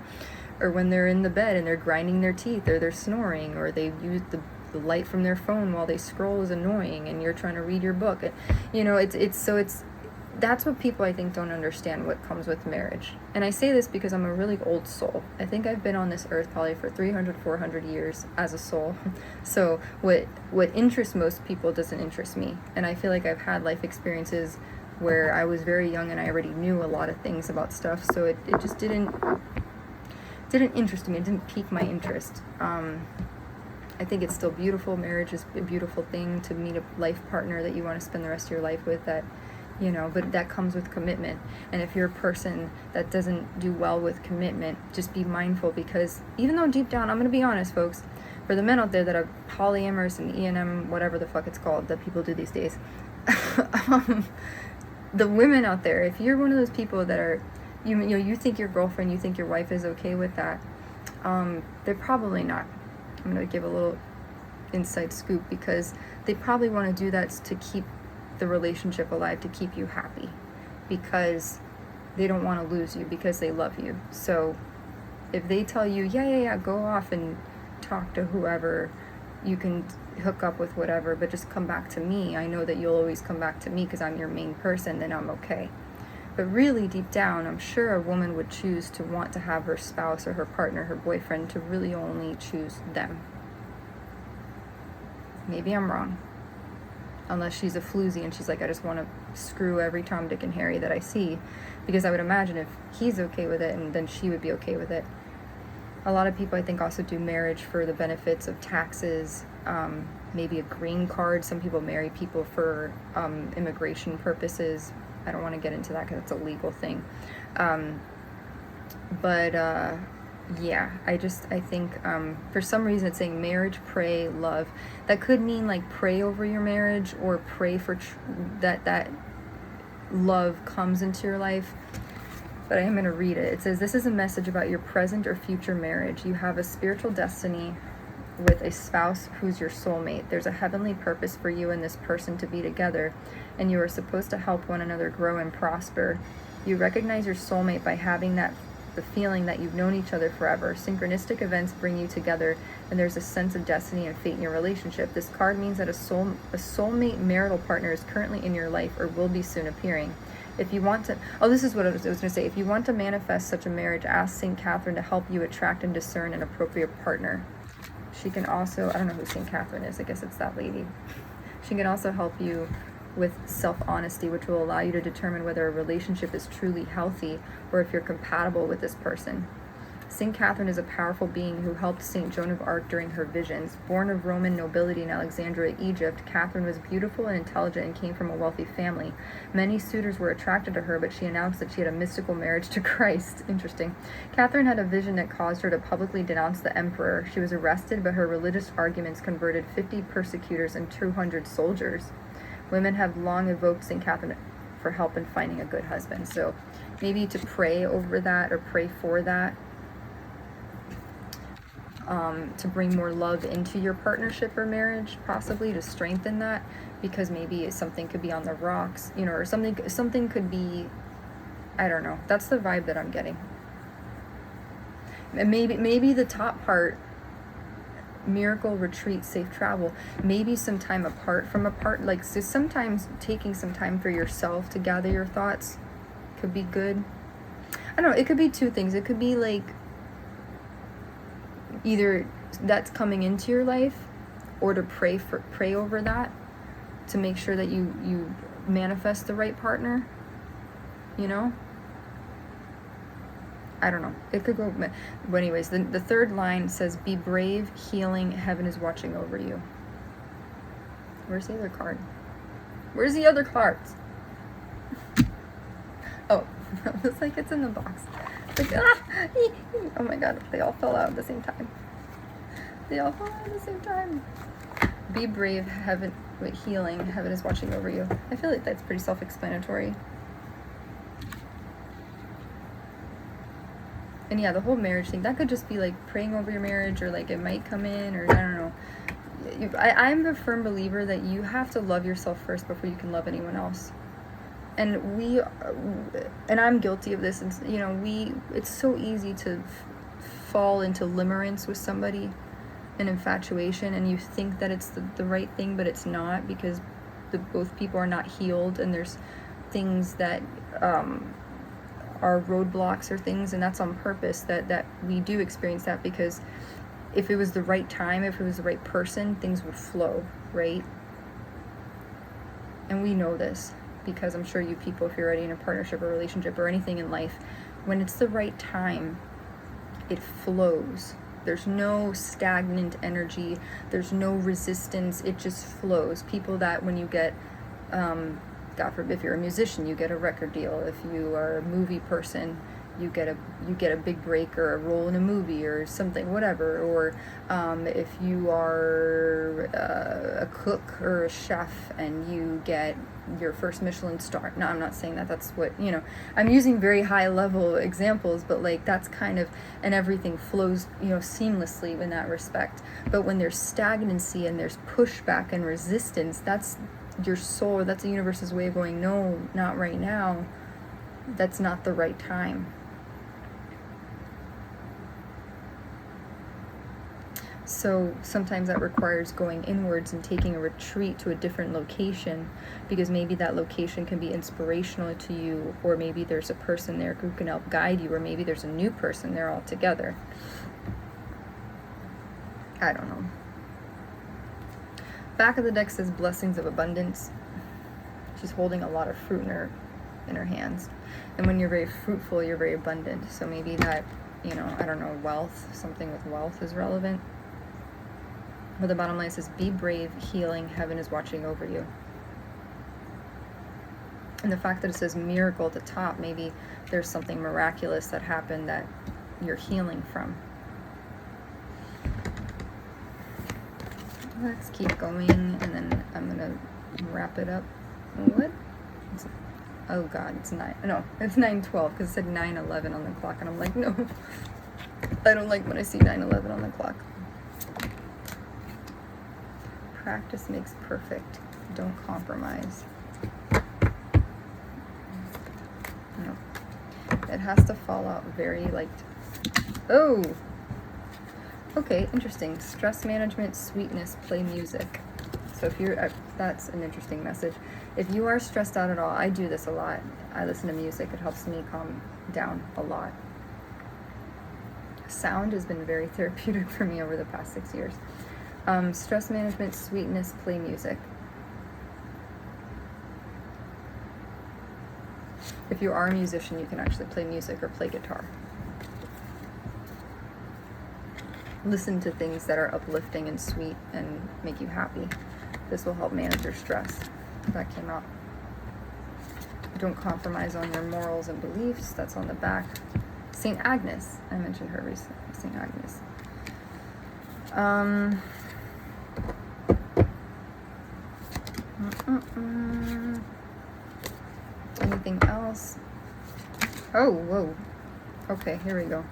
or when they're in the bed and they're grinding their teeth, or they're snoring, or they use the light from their phone while they scroll is annoying, and you're trying to read your book. And, you know, it's that's what people, I think, don't understand what comes with marriage. And I say this because I'm a really old soul. I think I've been on this earth probably for 300, 400 years as a soul. So what interests most people doesn't interest me. And I feel like I've had life experiences where I was very young and I already knew a lot of things about stuff. So it just didn't interest me. It didn't pique my interest. I think it's still beautiful. Marriage is a beautiful thing, to meet a life partner that you want to spend the rest of your life with, that, you know, but that comes with commitment. And if you're a person that doesn't do well with commitment, just be mindful, because even though deep down, I'm going to be honest, folks, for the men out there that are polyamorous and E&M, whatever the fuck it's called that people do these days, the women out there, if you're one of those people that are, you know, you think your girlfriend, you think your wife is okay with that, they're probably not. I'm going to give a little inside scoop, because they probably want to do that to keep the relationship alive, to keep you happy, because they don't want to lose you, because they love you. So if they tell you, yeah, go off and talk to whoever, you can hook up with whatever, but just come back to me, I know that you'll always come back to me because I'm your main person, then I'm okay. But really deep down, I'm sure a woman would choose to want to have her spouse or her partner, her boyfriend, to really only choose them. Maybe I'm wrong. Unless she's a floozy and she's like, I just want to screw every Tom, Dick, and Harry that I see. Because I would imagine if he's okay with it, and then she would be okay with it. A lot of people, I think, also do marriage for the benefits of taxes, maybe a green card. Some people marry people for immigration purposes. I don't want to get into that because it's a legal thing. Yeah, I think for some reason it's saying marriage, pray, love. That could mean like pray over your marriage, or pray for that love comes into your life. But I am going to read it. It says, this is a message about your present or future marriage. You have a spiritual destiny with a spouse who's your soulmate. There's a heavenly purpose for you and this person to be together, and you are supposed to help one another grow and prosper. You recognize your soulmate by having the feeling that you've known each other forever. Synchronistic events bring you together, and there's a sense of destiny and fate in your relationship. This card means that a soulmate marital partner is currently in your life or will be soon appearing. If you want to, this is what I was going to say. If you want to manifest such a marriage, ask St. Catherine to help you attract and discern an appropriate partner. She can also, I don't know who St. Catherine is, I guess it's that lady. She can also help you with self-honesty, which will allow you to determine whether a relationship is truly healthy or if you're compatible with this person. St. Catherine is a powerful being who helped St. Joan of Arc during her visions. Born of Roman nobility in Alexandria, Egypt, Catherine was beautiful and intelligent and came from a wealthy family. Many suitors were attracted to her, but she announced that she had a mystical marriage to Christ. Interesting. Catherine had a vision that caused her to publicly denounce the emperor. She was arrested, but her religious arguments converted 50 persecutors and 200 soldiers. Women have long evoked St. Catherine for help in finding a good husband. So maybe to pray over that or pray for that. To bring more love into your partnership or marriage, possibly to strengthen that, because maybe something could be on the rocks, you know, or something could be, I don't know. That's the vibe that I'm getting. And maybe the top part, miracle, retreat, safe travel, maybe some time apart from a part, like, so sometimes taking some time for yourself to gather your thoughts could be good. I don't know, it could be two things. It could be like either that's coming into your life, or to pray over that, to make sure that you manifest the right partner, you know. I don't know, it could go, but anyways, the third line says, be brave, healing, heaven is watching over you. Where's the other card? Where's the other cards? Oh, it's like it's in the box. Like, oh my god, they all fell out at the same time. They all fell out at the same time. Be brave, heaven, healing, heaven is watching over you. I feel like that's pretty self-explanatory. And yeah, the whole marriage thing, that could just be like praying over your marriage, or like it might come in, or I don't know. I'm a firm believer that you have to love yourself first before you can love anyone else. And I'm guilty of this. And, you know, it's so easy to fall into limerence with somebody, an infatuation, and you think that it's the right thing, but it's not, because both people are not healed, and there's things that are roadblocks or things, and that's on purpose, that we do experience that, because if it was the right time, if it was the right person, things would flow, right? And we know this, because I'm sure you people, if you're already in a partnership or relationship or anything in life, when it's the right time, it flows. There's no stagnant energy. There's no resistance. It just flows. People that when you get, God forbid, if you're a musician, you get a record deal. If you are a movie person, you get a big break or a role in a movie or something, whatever. Or if you are a cook or a chef and you get your first Michelin star. No, I'm not saying that that's what, I'm using very high level examples, but like that's kind of, and everything flows, seamlessly in that respect. But when there's stagnancy and there's pushback and resistance, that's your soul, that's the universe's way of going, no, not right now. That's not the right time. So sometimes that requires going inwards and taking a retreat to a different location, because maybe that location can be inspirational to you, or maybe there's a person there who can help guide you, or maybe there's a new person there altogether. I don't know. Back of the deck says blessings of abundance. She's holding a lot of fruit in her hands. And when you're very fruitful, you're very abundant. So maybe that, I don't know, wealth, something with wealth is relevant. But the bottom line says, be brave, healing, heaven is watching over you. And the fact that it says miracle at the top, maybe there's something miraculous that happened that you're healing from. Let's keep going, and then I'm going to wrap it up. What? Oh God, it's 9:12, because it said 9:11 on the clock, and I'm like, no. I don't like when I see 9:11 on the clock. Practice makes perfect. Don't compromise. No. It has to fall out very oh! Okay, interesting. Stress management, sweetness, play music. So if you're, that's an interesting message. If you are stressed out at all, I do this a lot. I listen to music. It helps me calm down a lot. Sound has been very therapeutic for me over the past 6 years. Stress management, sweetness, play music. If you are a musician, you can actually play music or play guitar. Listen to things that are uplifting and sweet and make you happy. This will help manage your stress. That came out. Don't compromise on your morals and beliefs. That's on the back. St. Agnes. I mentioned her recently. St. Agnes. Anything else? Oh, whoa. Okay, here we go.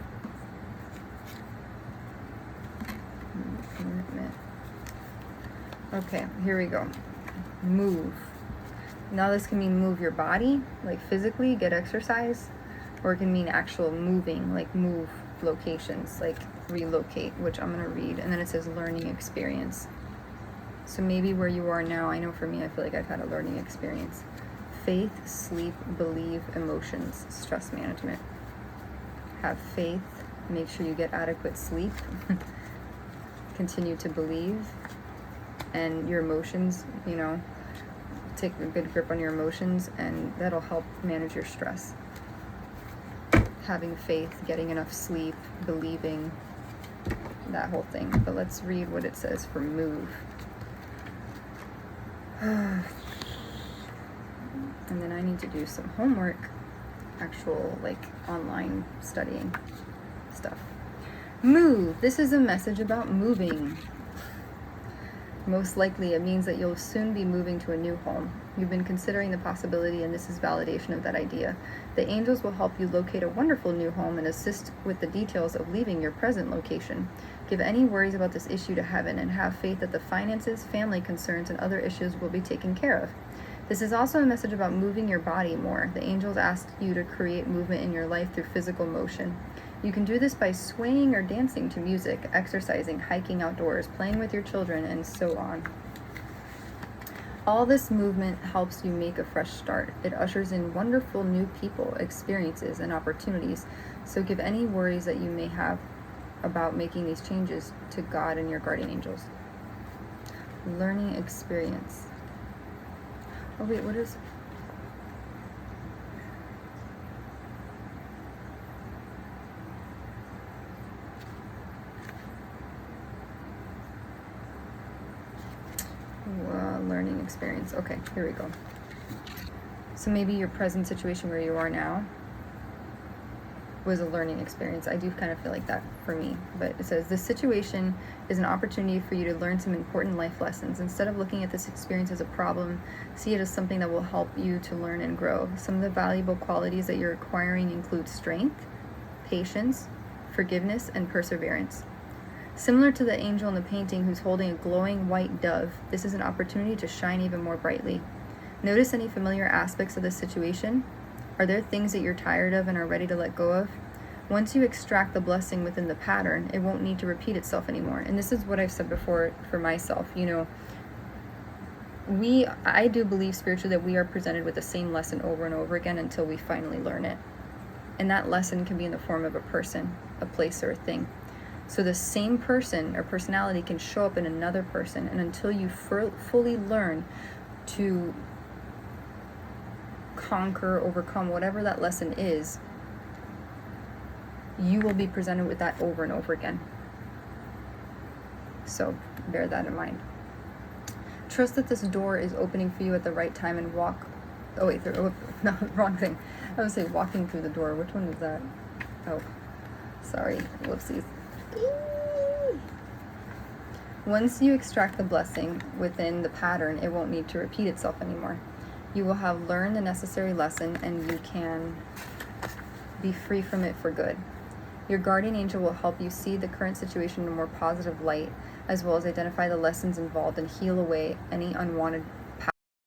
Okay, here we go. Move. Now this can mean move your body, like physically, get exercise, or it can mean actual moving, like move locations, like relocate, which I'm going to read. And then it says learning experience. So maybe where you are now, I know for me, I feel like I've had a learning experience. Faith, sleep, believe, emotions, stress management. Have faith, make sure you get adequate sleep. Continue to believe. And your emotions, take a good grip on your emotions, and that'll help manage your stress. Having faith, getting enough sleep, believing, that whole thing. But let's read what it says for move. And then I need to do some homework, actual online studying stuff. Move. This is a message about moving. Most likely it means that you'll soon be moving to a new home. You've been considering the possibility, and this is validation of that idea. The angels will help you locate a wonderful new home and assist with the details of leaving your present location. Give any worries about this issue to heaven, and have faith that the finances, family concerns, and other issues will be taken care of. This is also a message about moving your body more. The angels ask you to create movement in your life through physical motion. You can do this by swaying or dancing to music, exercising, hiking outdoors, playing with your children, and so on. All this movement helps you make a fresh start. It ushers in wonderful new people, experiences, and opportunities. So give any worries that you may have about making these changes to God and your guardian angels. Learning experience. Oh wait, what is... learning experience. Okay, here we go. So maybe your present situation where you are now was a learning experience. I do kind of feel like that for me. But it says, this situation is an opportunity for you to learn some important life lessons. Instead of looking at this experience as a problem, see it as something that will help you to learn and grow. Some of the valuable qualities that you're acquiring include strength, patience, forgiveness, and perseverance. Similar to the angel in the painting who's holding a glowing white dove, this is an opportunity to shine even more brightly. Notice any familiar aspects of this situation? Are there things that you're tired of and are ready to let go of? Once you extract the blessing within the pattern, it won't need to repeat itself anymore. And this is what I've said before for myself. You know, I do believe spiritually that we are presented with the same lesson over and over again until we finally learn it. And that lesson can be in the form of a person, a place, or a thing. So the same person or personality can show up in another person, and until you fully learn to conquer, overcome, whatever that lesson is, you will be presented with that over and over again. So bear that in mind. Trust that this door is opening for you at the right time and walk... Oh wait, no, wrong thing. I would say walking through the door. Which one is that? Oh, sorry, whoopsies. Once you extract the blessing within the pattern, it won't need to repeat itself anymore. You will have learned the necessary lesson and you can be free from it for good. Your guardian angel will help you see the current situation in a more positive light, as well as identify the lessons involved and heal away any unwanted